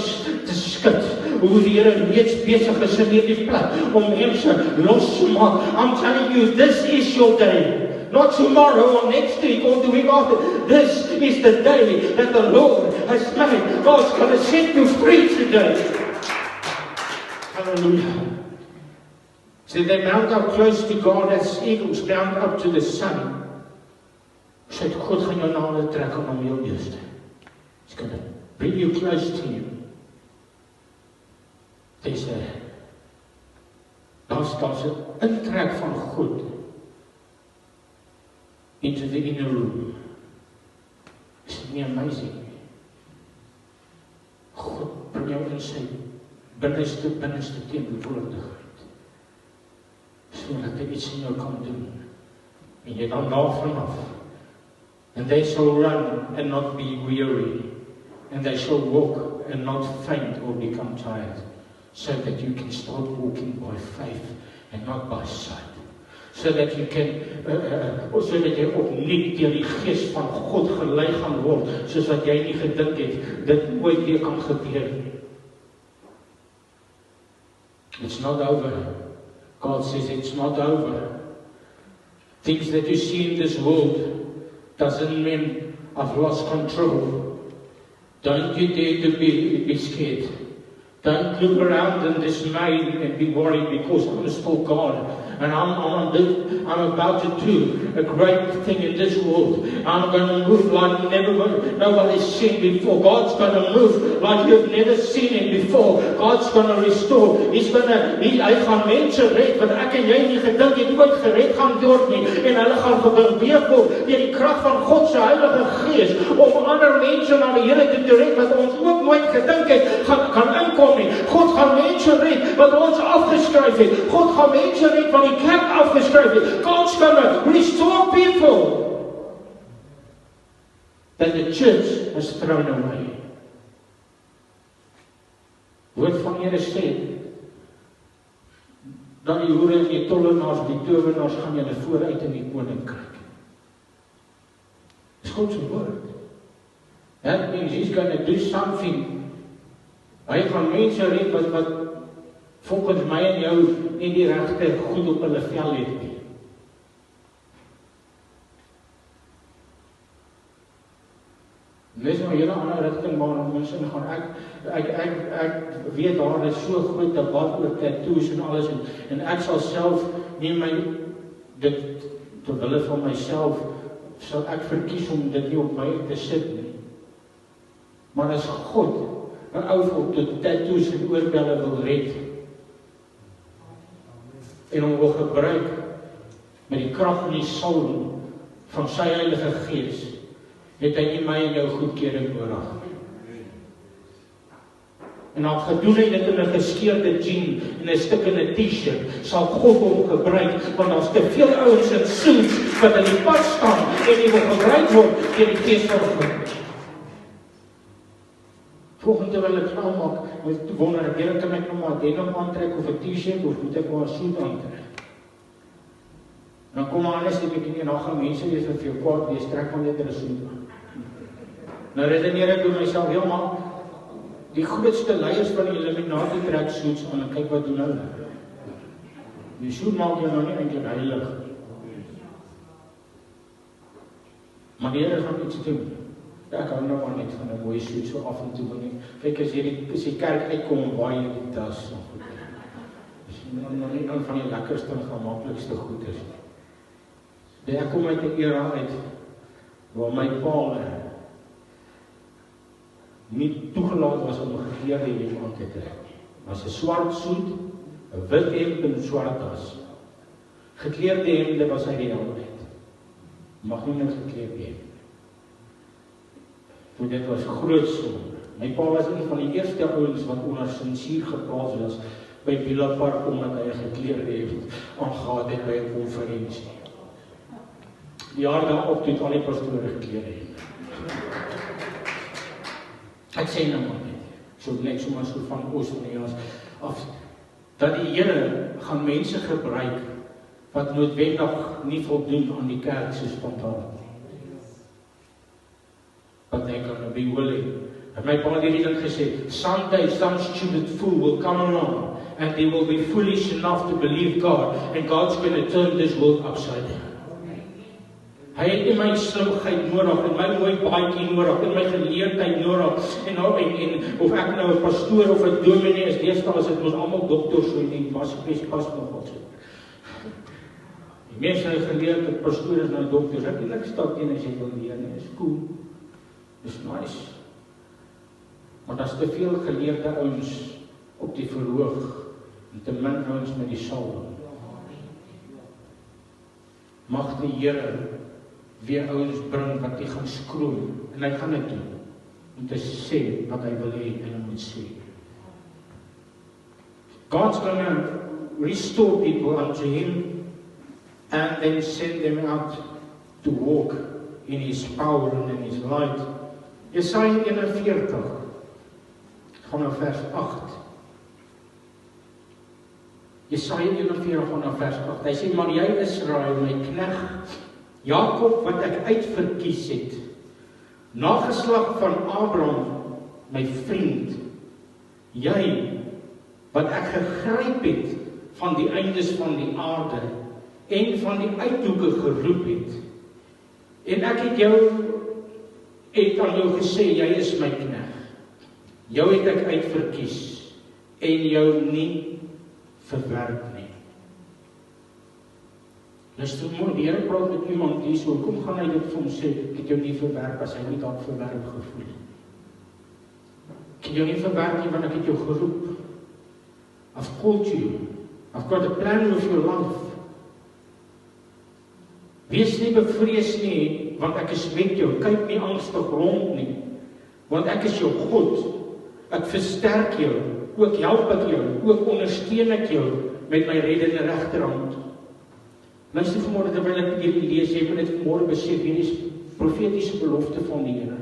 Speaker 1: te skud. Hoe die Here reeds besig is in hierdie plek om mense los te maak. I'm telling you, this is your day. Not tomorrow or next week or the week after. This is the day that the Lord has made. God's going to set you free today. Hallelujah. So they mount up close to God as eagles mount up to the sun. So God gaan jou nader trek om jou eerste. He's going to bring you close to Him. There's 'n intrek van God into the inner room. Isn't it amazing? God bring jou in sy binneste teenwoordigheid. Sodat hy iets in jou kan doen. En jy dan vanaf. And they shall run and not be weary. And they shall walk and not faint or become tired. So that you can start walking by faith and not by sight. So that you can, so that jy opnuut deur die Gees van God gelei gaan word, soos wat jy nie gedink het, dit ooit weer kan gebeur nie. It's not over. God says it's not over. Things that you see in this world doesn't mean I've lost control. Don't you dare to be scared. Don't look around and dismay and be worried, because I'm still God. And I'm about to do a great thing in this world. I'm going to move like nobody's seen before. God's going to move like you've never seen him before. God's going to restore. Hy gaan mense red wat ek en jy nie gedink het ooit gered gaan word nie. En hulle gaan beweeg word deur die krag van God se Heilige Gees om ander mense na die Here toe te red wat ons ook nooit gedink het gaan inkom nie. God gaan mense red wat ons afgeskryf het. God gaan mense red wat die kerk afgeskryf het. God's gonna restore people that the church has thrown away. Woord van Here sê dat die hoere en die tollenaars, die towenaars gaan julle vooruit in die koninkryk. Dis God se woord. That means he's gonna do something. Hy gaan mense red wat volgens my en jou nie die regte goed op hulle vel het nie. Dis nou 'n hele ander rigting waar ons in gaan. Ek weet daar is so groot debat oor tattoos en alles en ek sal self nie my dit ter wille van myself sal ek verkies om dit nie op my te sit nie. Maar as God 'n ou op die tattoos en oorbelle wil red en hom wil gebruik met die krag en die salwing van sy Heilige Gees, het hy nie my en jou goedkeuring nodig. En al gedoen hy dit in 'n geskeurde jean en 'n stuk in 'n t-shirt, sal God hom gebruik, want daar's te veel ouens in suits wat in die pad staan en die wil gebruik word deur die Gees van God. Volgende terwyl ek klaar maak, wonder ek, kan ek nou maar denim aantrek of 'n t-shirt of moet ek maar 'n suit aantrek? Dan kom maar alles net bietjie en dan gaan mense wees wat vir jou kwaad wees, trek maar net 'n suit aan. Nou redeneer ek door myself, maar die grootste leiers van die Illuminati trek suits aan en kyk wat doen hulle. Die suit maak jou nou nie eintlik heilig. Maar die Here gaan iets doen. Ek hou nou maar net van 'n mooi suit so af en toe wanneer. Kyk as die kerk uitkom, baie die tas so goed. Dis nou nie een van die lekkerste en gemaklikste goed is. Ek kom uit 'n era uit waar my pa nie toegelaat was om 'n gekleurde hemp aan te trek. Was 'n swart suit, 'n wit hemp en 'n swart tas. Gekleurde hemp was hy die hele tyd. Mag nie net gekleurde hemp. Want dit was groot sonde. My pa was een van die eerste ouens wat onder sensuur geplaas was by Villa Park omdat hy 'n gekleurde hemp aangehad het by 'n konferensie. Die jaar daarop het al die pastore gekleurde hemp. Ek sê nou maar net, so net sommer so van oos van die jas af, dat die Here gaan mense gebruik wat noodwendig nie voldoen aan die kerk se standaard nie. But they're going to be willing. En my pa het hierdie ding gesê, someday some stupid fool will come along and they will be foolish enough to believe God and God's going to turn this world upside down. Hy het nie my slimheid nodig, en my mooi baadjie nodig, en my geleerdheid nodig, en of ek nou 'n pastoor of 'n dominee is, deesdae is dit mos almal dokters, so nie, pas nog wat. Die mense geleerde pastoor is nou dokters, ek niks staan teen as jy wil leer nie, is cool, is nice. Maar daar's te veel geleerde ouens op die verhoog, en te min ouens met die salwing. Mag die Here weer ouens bring wat hy gaan skroom, en hy gaan dit doen, om te sê wat hy wil hê en hy moet sê. God's gonna restore people unto him, and then send them out to walk in his power and in his light. Jesaja 41, gaan na vers 8. Jesaja 41 gaan na vers 8. Hy sê, maar jy Israel, my knegt, Jakob wat ek uitverkies het, nageslag van Abraham, my vriend, jy wat ek gegryp het van die eindes van die aarde en van die uithoeke geroep het. En ek het aan jou gesê, jy is my knegt. Jou het ek uitverkies en jou nie verwerp nie. Luister mooi, die Here praat met iemand hier so, kom gaan hy dit vir hom sê, ek het jou nie verwerp as hy nie dalk verwerp gevoel. Ek het jou nie verwerp nie, want ek het jou geroep. I've called you. I've got a plan with your life. Wees nie bevrees nie, want ek is met jou. Kyk nie angstig rond nie, want ek is jou God. Ek versterk jou, ook help ek jou, ook ondersteun ek jou met my reddende regterhand. Luister vanmôre terwyl ek hierdie lees, jy moet dit vanmôre besef, hierdie is profetiese belofte van die Here.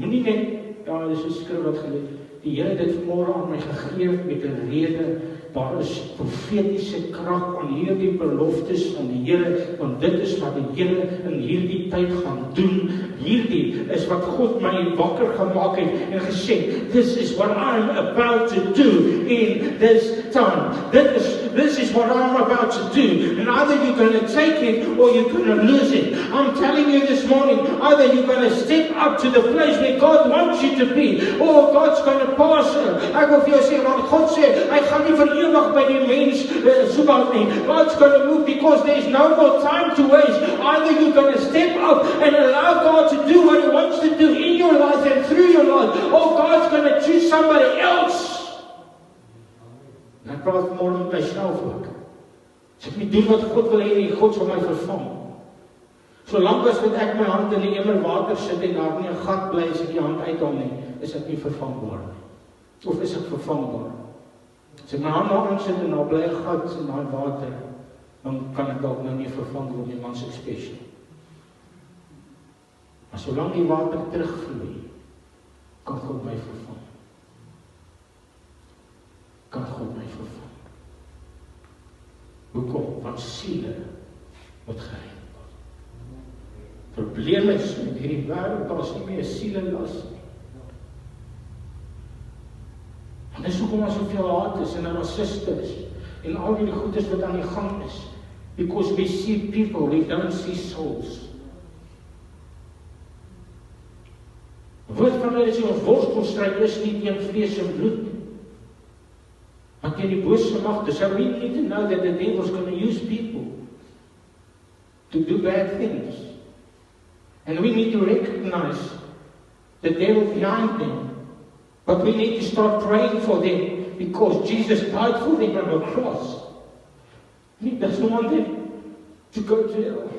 Speaker 1: Moenie net, ja, dis 'n skrif wat gelees, die Here het dit vanmôre aan my gegee met 'n rede. Daar is profetiese krag aan hierdie beloftes van die Here, want dit is wat die Here in hierdie tyd gaan doen. Hierdie is wat God my wakker gemaak het en gesê, this is what I'm about to do in this time. This is what I'm about to do. And either you're going to take it or you're going to lose it. I'm telling you this morning, either you're going to step up to the place where God wants you to be, or God's going to pass. Ek wil vir jou sê, want God sê, hy gaan nie vir ewig by die mens soek nie. God's going to move because there's no more time to waste. Either you're going to step up and allow God to do what He wants to do in your life and through your life, or God's going to choose somebody else. En ek praat vanmôre met myself ook. As ek nie doen wat God wil hê nie, God sal my vervang. Solank as wat ek my hand in die emmer water sit en daar nie 'n gat bly as ek die hand uithaal nie, is ek nie vervangbaar nie. Of is ek vervangbaar? As ek my hand daar aansit en daar bly 'n gat in daai water, dan kan ek dalk nou nie vervang word nie, want ek special. Maar solank die water terugvloei, kan God my vervang. Kan God my vervang. Hoekom? Want siele word gered. Probleem is met hierdie wêreld, daar is nie meer siele las nie. En dis hoekom daar soveel haat is en rasiste is en al die goedes wat aan die gang is. Because we see people, we don't see souls. Woord van hulle sê ons worstelstryd is nie teen vlees en bloed nie, maar teen die bose magte. So we need to know that the devil's going to use people to do bad things. And we need to recognize the devil behind them. But we need to start praying for them because Jesus died for them on the cross. He doesn't want them to go to hell.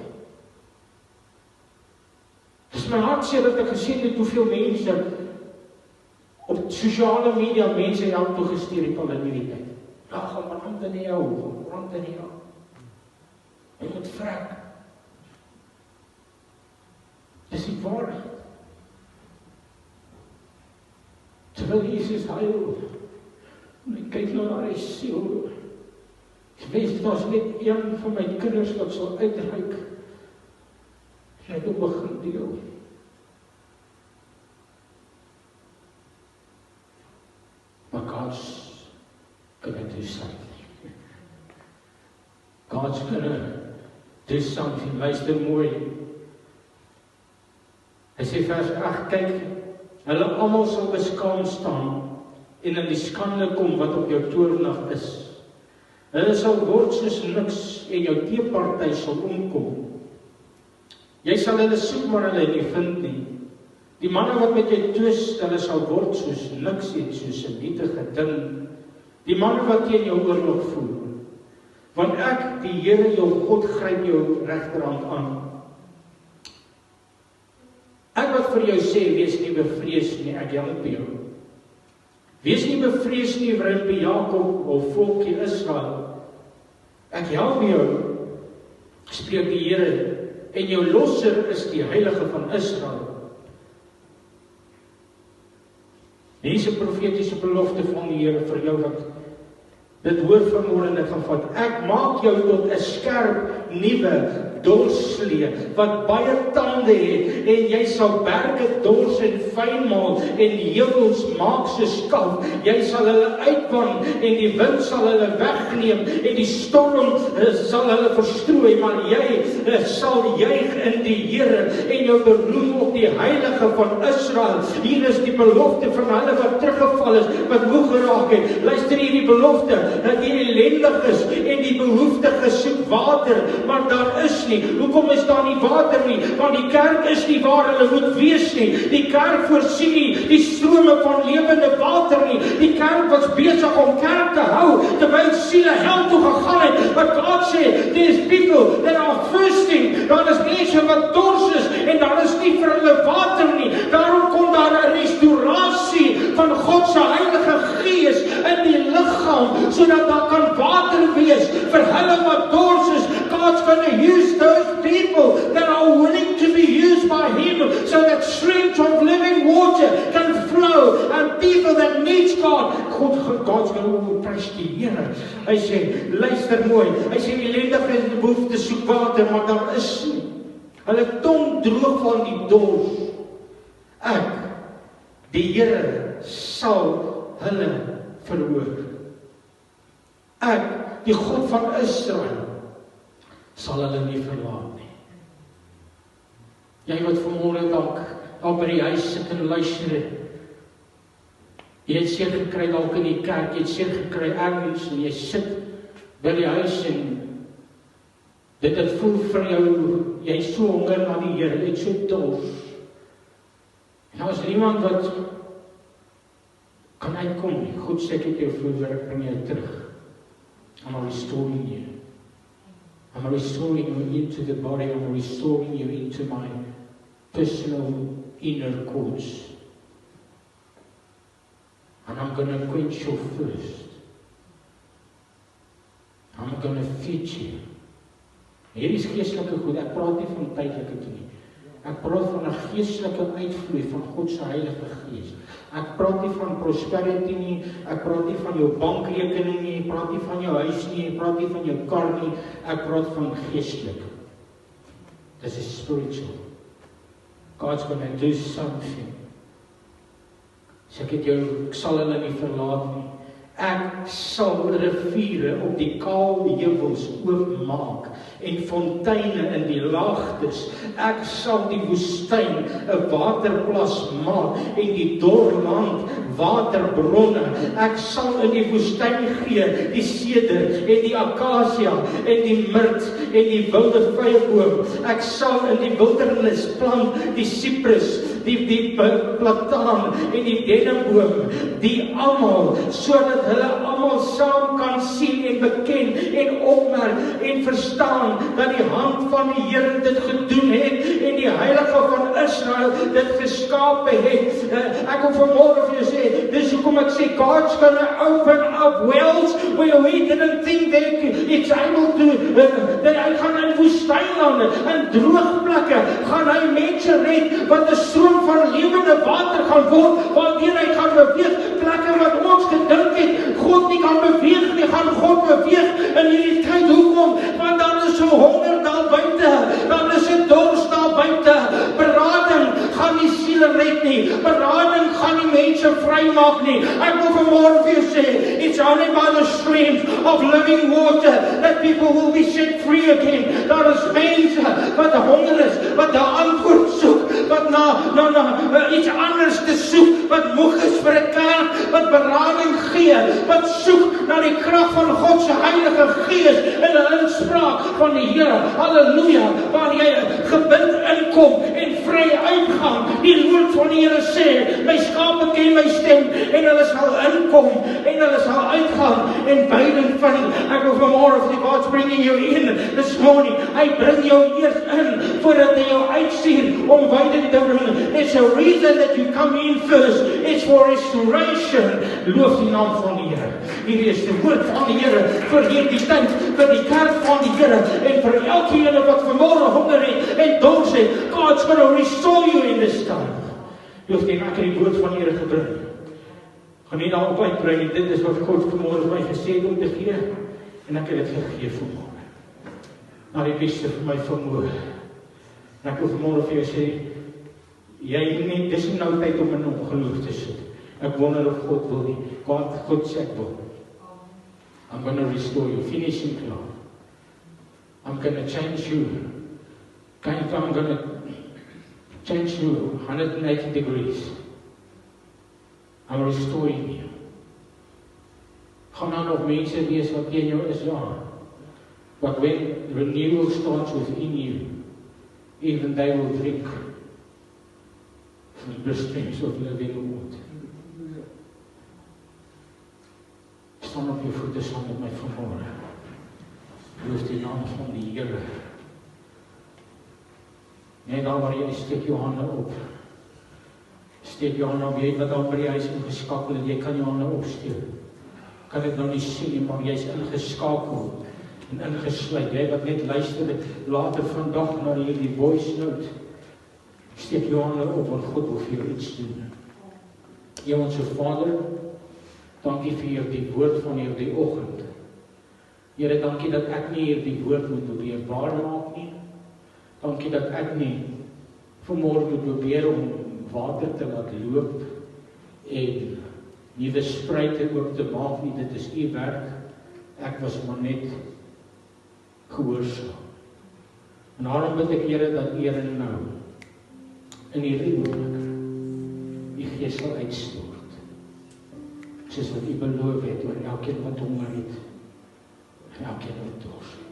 Speaker 1: Dis my hartseer dat ek gesien het hoeveel mense op sosiale media mense help toegestuur het al in hierdie tyd. Ja, gaan brand in jou, brand in jou. Jy moet vrek. Dis die waarheid. Terwyl Jesus huil, en ek kyk na haar siel, ek weet, daar's net een van my kinders wat sal uitreik, en ek wil begin deel. Maar God's gonna do something. God's gonna do something. Luister mooi. Hy sê vers 8, kyk, hulle almal sal beskaam staan en in die skande kom wat op jou toornig is. Hulle sal word soos niks en jou teeparty sal omkom. Jy sal hulle soek, maar hulle nie vind nie. Die manne wat met jou twist, hulle sal word soos niks en soos 'n nietige ding. Die manne wat teen jou oorlog voer. Want ek, die Here jou God, gryp jou regterhand aan. Ek wat vir jou sê, wees nie bevrees nie, ek help jou. Wees nie bevrees nie, rimpie Jakob of volkie Israel. Ek help jou, spreek die Here, en jou losser is die Heilige van Israel. Hier is 'n profetiese belofte van die Here vir jou wat dit hoor vanmôre en dit gaan vat. Ek maak jou tot 'n skerp, nuwe dorsvlee wat baie tande het, en jy sal berge dors en fyn maak, en heuwels maak soos kalk. Jy sal hulle uitwan, en die wind sal hulle wegneem, en die storm sal hulle verstrooi, maar jy sal juig in die Here, en jou beroem op die Heilige van Israel. Hier is die belofte van hulle wat teruggeval is, wat moeg geraak het. Luister hier die belofte, dat jy ellendig is, en die behoeftige soek water, maar daar is nie. Hoekom is daar nie water nie? Want die kerk is nie waar hulle moet wees nie. Die kerk voorsien nie die strome van lewende water nie. Die kerk was besig om kerk te hou, terwyl siele hel toe gegaan het. But God sê, there is people that are thirsting. Daar is mense wat dors is, en daar is nie vir hulle water nie. Daarom kom daar 'n restaurasie van God se Heilige Gees in die liggaam, sodat daar kan water wees vir hulle wat dors is. God's going to use those people that are willing to be used by Him, so that streams of living water can flow, and people that needs God, God's going to prys die Here. Hy sê, luister mooi, hy sê, ellendig is die behoefte soek water, maar daar is nie. Hulle tong droog van die dors. Ek, die Here, sal hulle verhoor. Ek, die God van Israel, sal hulle nie verlaat nie. Jy wat vanmôre dalk by die huis sit en luister, jy het seer gekry dalk in die kerk, jy het seer gekry ergens, en jy sit by die huis, en dit het voel vir jou, jy is so honger na die Here, jy het so dors. En daar is niemand wat kan uitkom nie. God sê, ek het jou vroeger, ek bring jou terug. I'm restoring you. I'm restoring you into the body. I'm restoring you into my personal inner courts. And I'm going to quench your thirst. I'm going to feed you. Hier is geestelike goed. Ek praat nie van tydelike toe nie. Ek praat van 'n geestelike uitvloei van God se Heilige Gees. Ek praat nie van prosperity nie, ek praat nie van jou bankrekening nie, ek praat nie van jou huis nie, ek praat nie van jou kar nie, ek praat van geestelik. This is spiritual. God's going to do something. So ek sal hulle nie verlaat nie. Ek sal riviere op die kaal heuwels oopmaak en fonteine in die laagtes. Ek sal die woestyn 'n waterplas maak en die dor land waterbronne. Ek sal in die woestyn gee die seder en die akasia en die murt en die wilde vyeboom. Ek sal in die wildernis plant die siprus, die plataan en die denneboom, die almal, sodat hulle almal saam kan sien en beken en opmerk en verstaan dat die hand van die Here dit gedoen het en die Heilige van Israel dit geskape het. Ek wil vanmôre vir jou sê, dis hoekom ek sê God's gonna open up wells where we didn't think that it's able to, dat hy gaan in woestynlande, in droog plekke, gaan hy mense red, wat 'n stroom van lewende water gaan word, waardeur hy gaan beweeg, plekke wat ons gedink het, God nie kan beweeg nie, gaan God beweeg in hierdie tyd. Hoekom? Want dan is so honger daar buite, dan is dit dors daar buite. Berading gaan die siele red nie, berading gaan die mense vrymaak nie. Ek wil vanmôre vir jou sê, it's only by the streams of living water that people will be set free again. Daar is mense wat honger is, wat 'n antwoord soek, wat na iets anders te soek, wat moeg is vir 'n kerk, wat berading gee, wat soek na die krag van God se Heilige Gees en 'n inspraak van die Here. Halleluja, waar jy gebind inkom en vry uitgaan. Die woord van die Here sê, my skape ken my stem en hulle sal inkom en hulle sal uitgaan en beiden vind. Ek wil vanmôre vir God's bringing you in this morning. Hy bring jou eers in voordat hy jou uitstuur om beiden te bring. There's a reason that you come in first. It's for restoration. Loof die naam van die Here. Hier is die woord van die Here vir hierdie tyd, vir die kerk van die Here en vir elkeen wat vanmôre honger het en dors het. God's going to restore you in this time. Loof die ek het die woord van die Here gebring. Gaan nie daarop uitbrei nie. Dit is wat God vanmôre vir my gesê het om te gee en ek het dit gegee vanmôre. na die beste vir my vermoë. En ek wil vanmôre vir jou sê, dis nie nou tyd om in ongeloof te sit. Ek wonder of God wil nie. God sê ek wil. I'm going to restore you. Finishing klaar. I'm going to change you. I'm going to change you 180 degrees. I'm restoring you. Gaan nou nog mense wees wat teen jou is, ja. But when renewal starts within you, even they will drink from the streams of living water. Staan op jou voete saam met my vanmôre. Loof die naam van die Here. Net daar waar jy steek jou hande op. Steek jou hande op, jy wat daar by die huis ingeskakel het, jy kan jou hande opsteek. Kan ek nou nie sien nie, maar jy is ingeskakel en ingesluit. Jy wat net luister later vandag na hierdie voice note. Steek jou hande op, want God wil vir jou iets doen. Hemelse Vader, dankie vir hierdie woord van hierdie oggend. Here, dankie dat ek nie hierdie woord moet probeer waarmaak nie. Dankie dat ek nie vanmôre moet probeer om water te laat loop en nuwe spruite oop te maak nie. Dit is u werk. Ek was maar net gehoorsaam. En daarom bid ek, Here, dat u nou in hierdie oomblik u Gees sal uitstort. Soos wat u beloof het oor elkeen wat honger het, en elkeen wat dors het.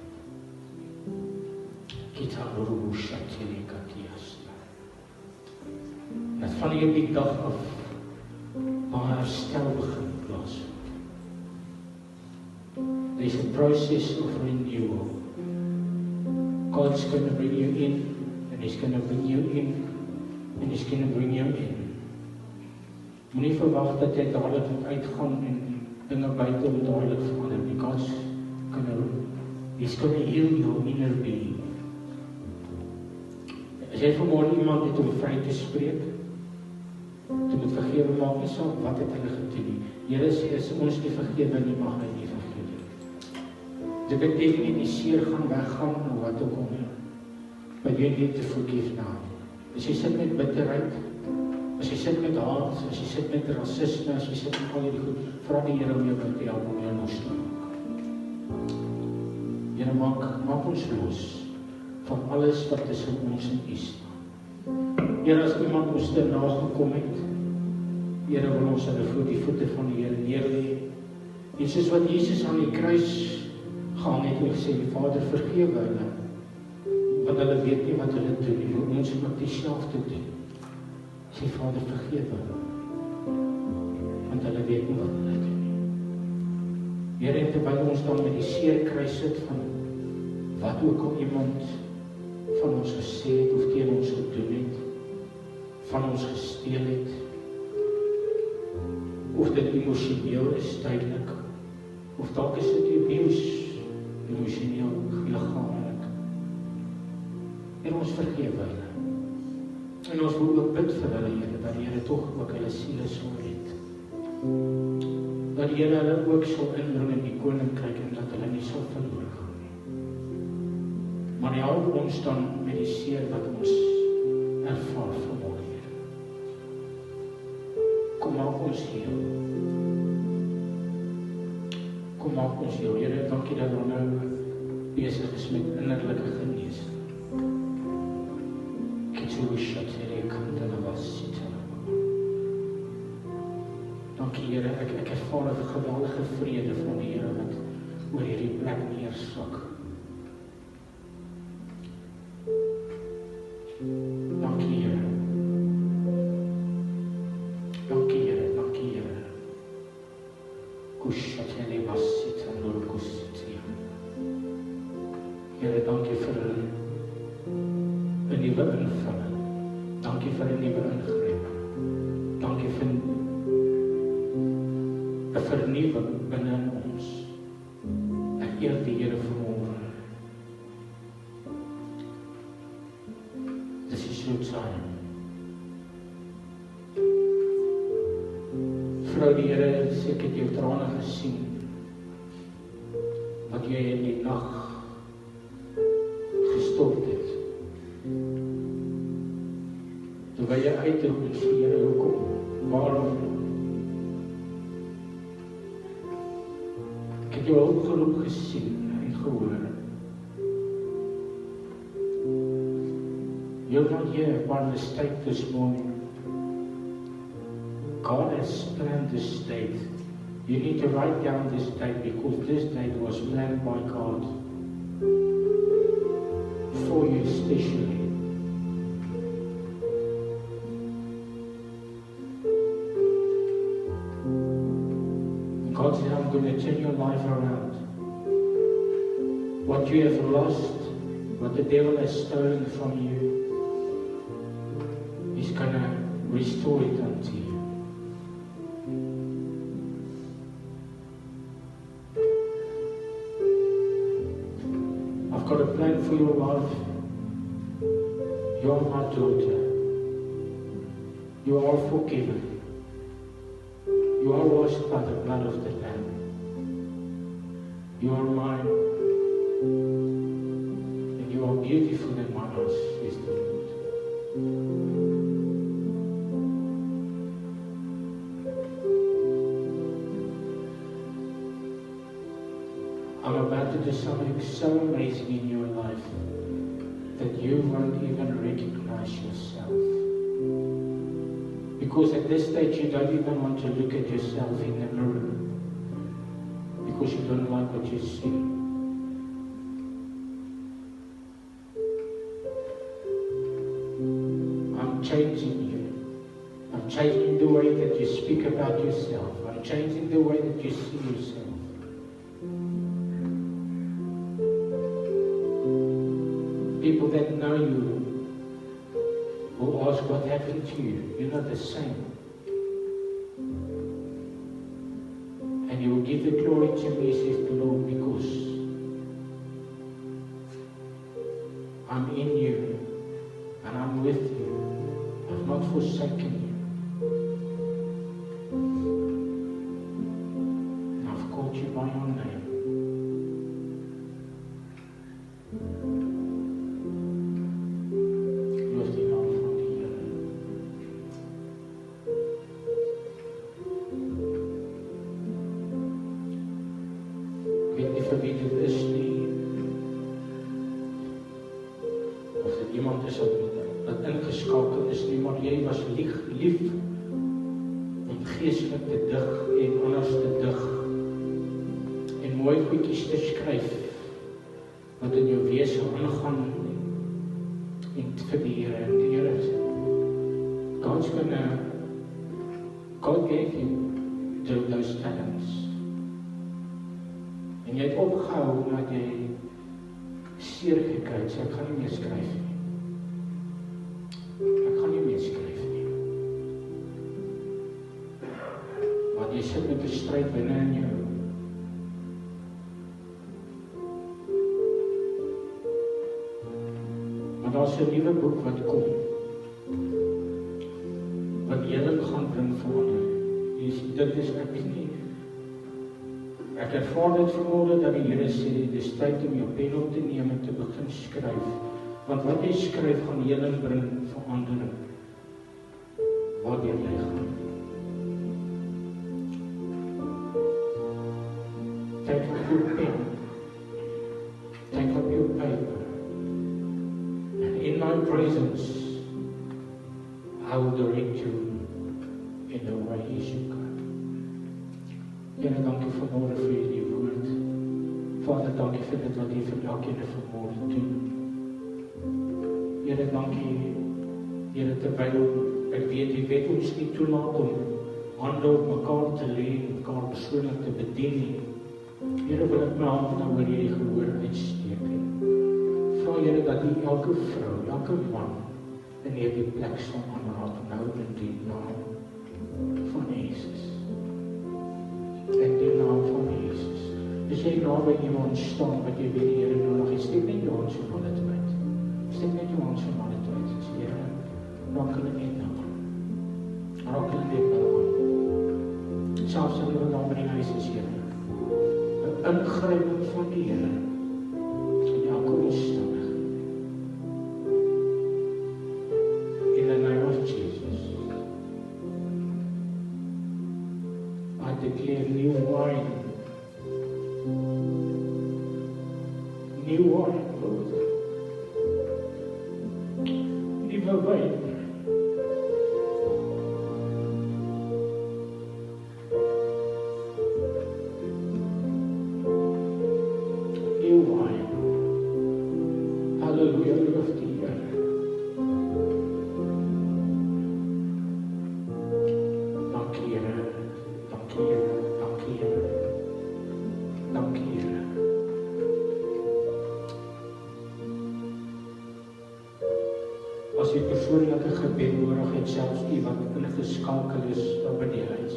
Speaker 1: Dat van hierdie dag af waar herstel begin plaasvind. There's a process of renewal. God's going to bring you in, and He's going to bring you in, and He's going to bring you in. Moenie verwag dat jy dadelik moet uitgaan en dinge buite moet dadelik verander. He's going to heal your inner being. As jy vanmôre iemand het om vry te spreek, jy moet vergewe, maak nie saak wat het hulle gedoen nie. Here sê, as ons nie vergewe nie, mag hy nie vergewe. Dit beteken nie die seer gaan weggaan of wat ook al nie. But you need to forgive now. As jy sit met bitterheid, as jy sit met haat, as jy sit met rasisme, as jy sit met al hierdie goed, vra die Here om jou te help om jou los te maak. Here, maak ons los van alles wat tussen ons en u staan. Here, as iemand ons te nagekom het, Here, wil ons hulle voor die voete van die Here neerlê. En soos wat Jesus aan die kruis gehang het en gesê, Vader, vergewe hulle, want hulle weet nie wat hulle doen nie. Wil ons ook dieselfde doen. Sê, Vader, vergewe hulle, want hulle weet nie wat hulle doen nie. Here, en terwyl ons dan met die seer kruis sit van wat ook al iemand van ons gesê het of teen ons gedoen het, van ons gesteel het, of dit emosioneel is tydelik, of dalk is dit abuse, emosioneel, liggaamlik. En ons vergewe hulle. En ons wil ook bid vir hulle, Here, dat die Here tog ook hulle siele sal red. Dat die Here hulle ook sal inbring in die koninkryk en dat hulle nie sal verloor gaan nie. Maar help ons dan met die seer wat ons ervaar vanmôre, Here. Kom maak ons heel. Kom maak ons heel. Here, dankie dat ons nou besig is met innerlike genesing. Dankie, Here, ek ervaar 'n geweldige vrede van die Here wat oor hierdie plek neersak. Dankie, Here. Dankie, Here. Dankie, Here. Kushatele basita nurkusitia. Here, dankie vir 'n nuwe invulling. Dankie vir 'n nuwe ingreep. Dankie vir 'n vernuwing binne in ons. Ek eer die Here vanmôre. Dis is your time. Vrou, die Here sê ek het jou trane gesien, wat jy in die nag Terwyl jy uitroep en sê, Here, hoekom? Waarom? Ek het jou hulpgeroep gesien en gehoor. You're not here by mistake this morning. God has planned this date. You need to write down this date because this date was planned by God for you especially. God said, I'm going to turn your life around. What you have lost, what the devil has stolen from you, He's going to restore it unto you. I've got a plan for your life. You are my daughter. You are forgiven. You are washed by the blood of the Lamb. You are mine. And you are beautiful in my eyes, says the Lord. I'm about to do something so amazing in your life that you won't even recognize yourself. Because at this stage you don't even want to look at yourself in the mirror. Because you don't like what you see. I'm changing you. I'm changing the way that you speak about yourself. I'm changing the way that you see yourself. People that know you will ask what happened to you. You're not the same. And you will give the glory to me, says the Lord, because I'm in you and I'm with you. I've not forsaken you. And I've called you by your name. Lief om geestelik te dig en anders te dig en mooi goedjies te skryf wat in jou wese aangaan en vir die Here en die Here sê God gave you those talents en jy het opgehou omdat jy seer gekry het, so ek gaan nie meer skryf nie. Jy sit met 'n stryd binne in jou. Maar daar's 'n nuwe boek wat kom. Wat heling gaan bring vir ons. Dit is ek nie. Ek ervaar dit vanmôre dat die Here sê dis tyd om jou pen op te neem en te begin skryf. Want wat jy skryf gaan heling bring, verandering. Waar jy gaan. Take up your pen, take up your paper, and in my presence, I will direct you in the way you should go. Here, dankie vanmôre vir die woord. Vader, dankie vir dit wat jy vir elkeen vanmôre doen. Here, dankie, Here, terwyl ek weet, jy weet ons nie toelaat om hande op mekaar te lê en mekaar persoonlik te bedien nie. Here, wil ek my hand nou oor hierdie gehoor uitsteek. Vra Here dat U elke vrou, elke man in hierdie plek sal aanraak nou in die naam van Jesus. In die naam van Jesus. As jy naby iemand staan wat jy weet die Here nodig het, steek net jou hand so na dit uit. Steek net jou hand so na dit uit. Sê Here, raak hulle net nou aan. Raak hulle net nou aan. Selfs in hulle naam in die huis is Here. Ingryping van die Here in elke omstandigheid. In the name of Jesus. jou wyn. Jou wyn. Halleluja, loof die Here. Dankie Here, dankie Here, dankie Here. Dankie Here. As jy persoonlike gebed nodig het, selfs die wat ingeskakel is op die huis.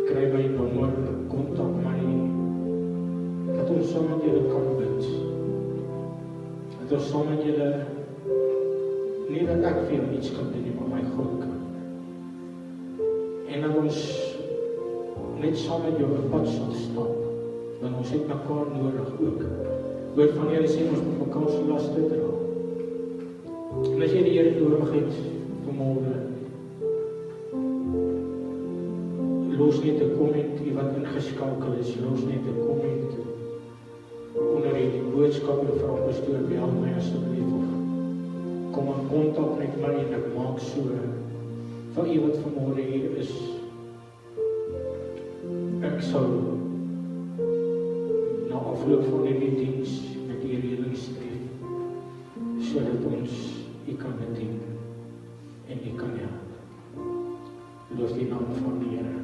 Speaker 1: Kry my nommer, kontak my, dat ons saam met julle kan bid. Dat ons saam met julle, nie dat ek vir jou iets kan doen, maar my God kan. En dat ons net saam met jou 'n pad sal stap, want ons het mekaar nodig ook. Woord van die Here sê ons moet mekaar se laste dra. En as jy die Here nodig het vanmôre, los net 'n komment, die wat ingeskakel is, los net 'n komment onder die boodskap en vra pastoor, bel my asseblief of kom in kontak met my en ek maak so vir u wat vanmôre hier is. Ek sal na afloop van die diens met die redings tref, sodat ons u kan bedien en u kan help. Loof die naam van die Here.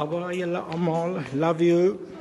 Speaker 1: Baba, julle almal, love you.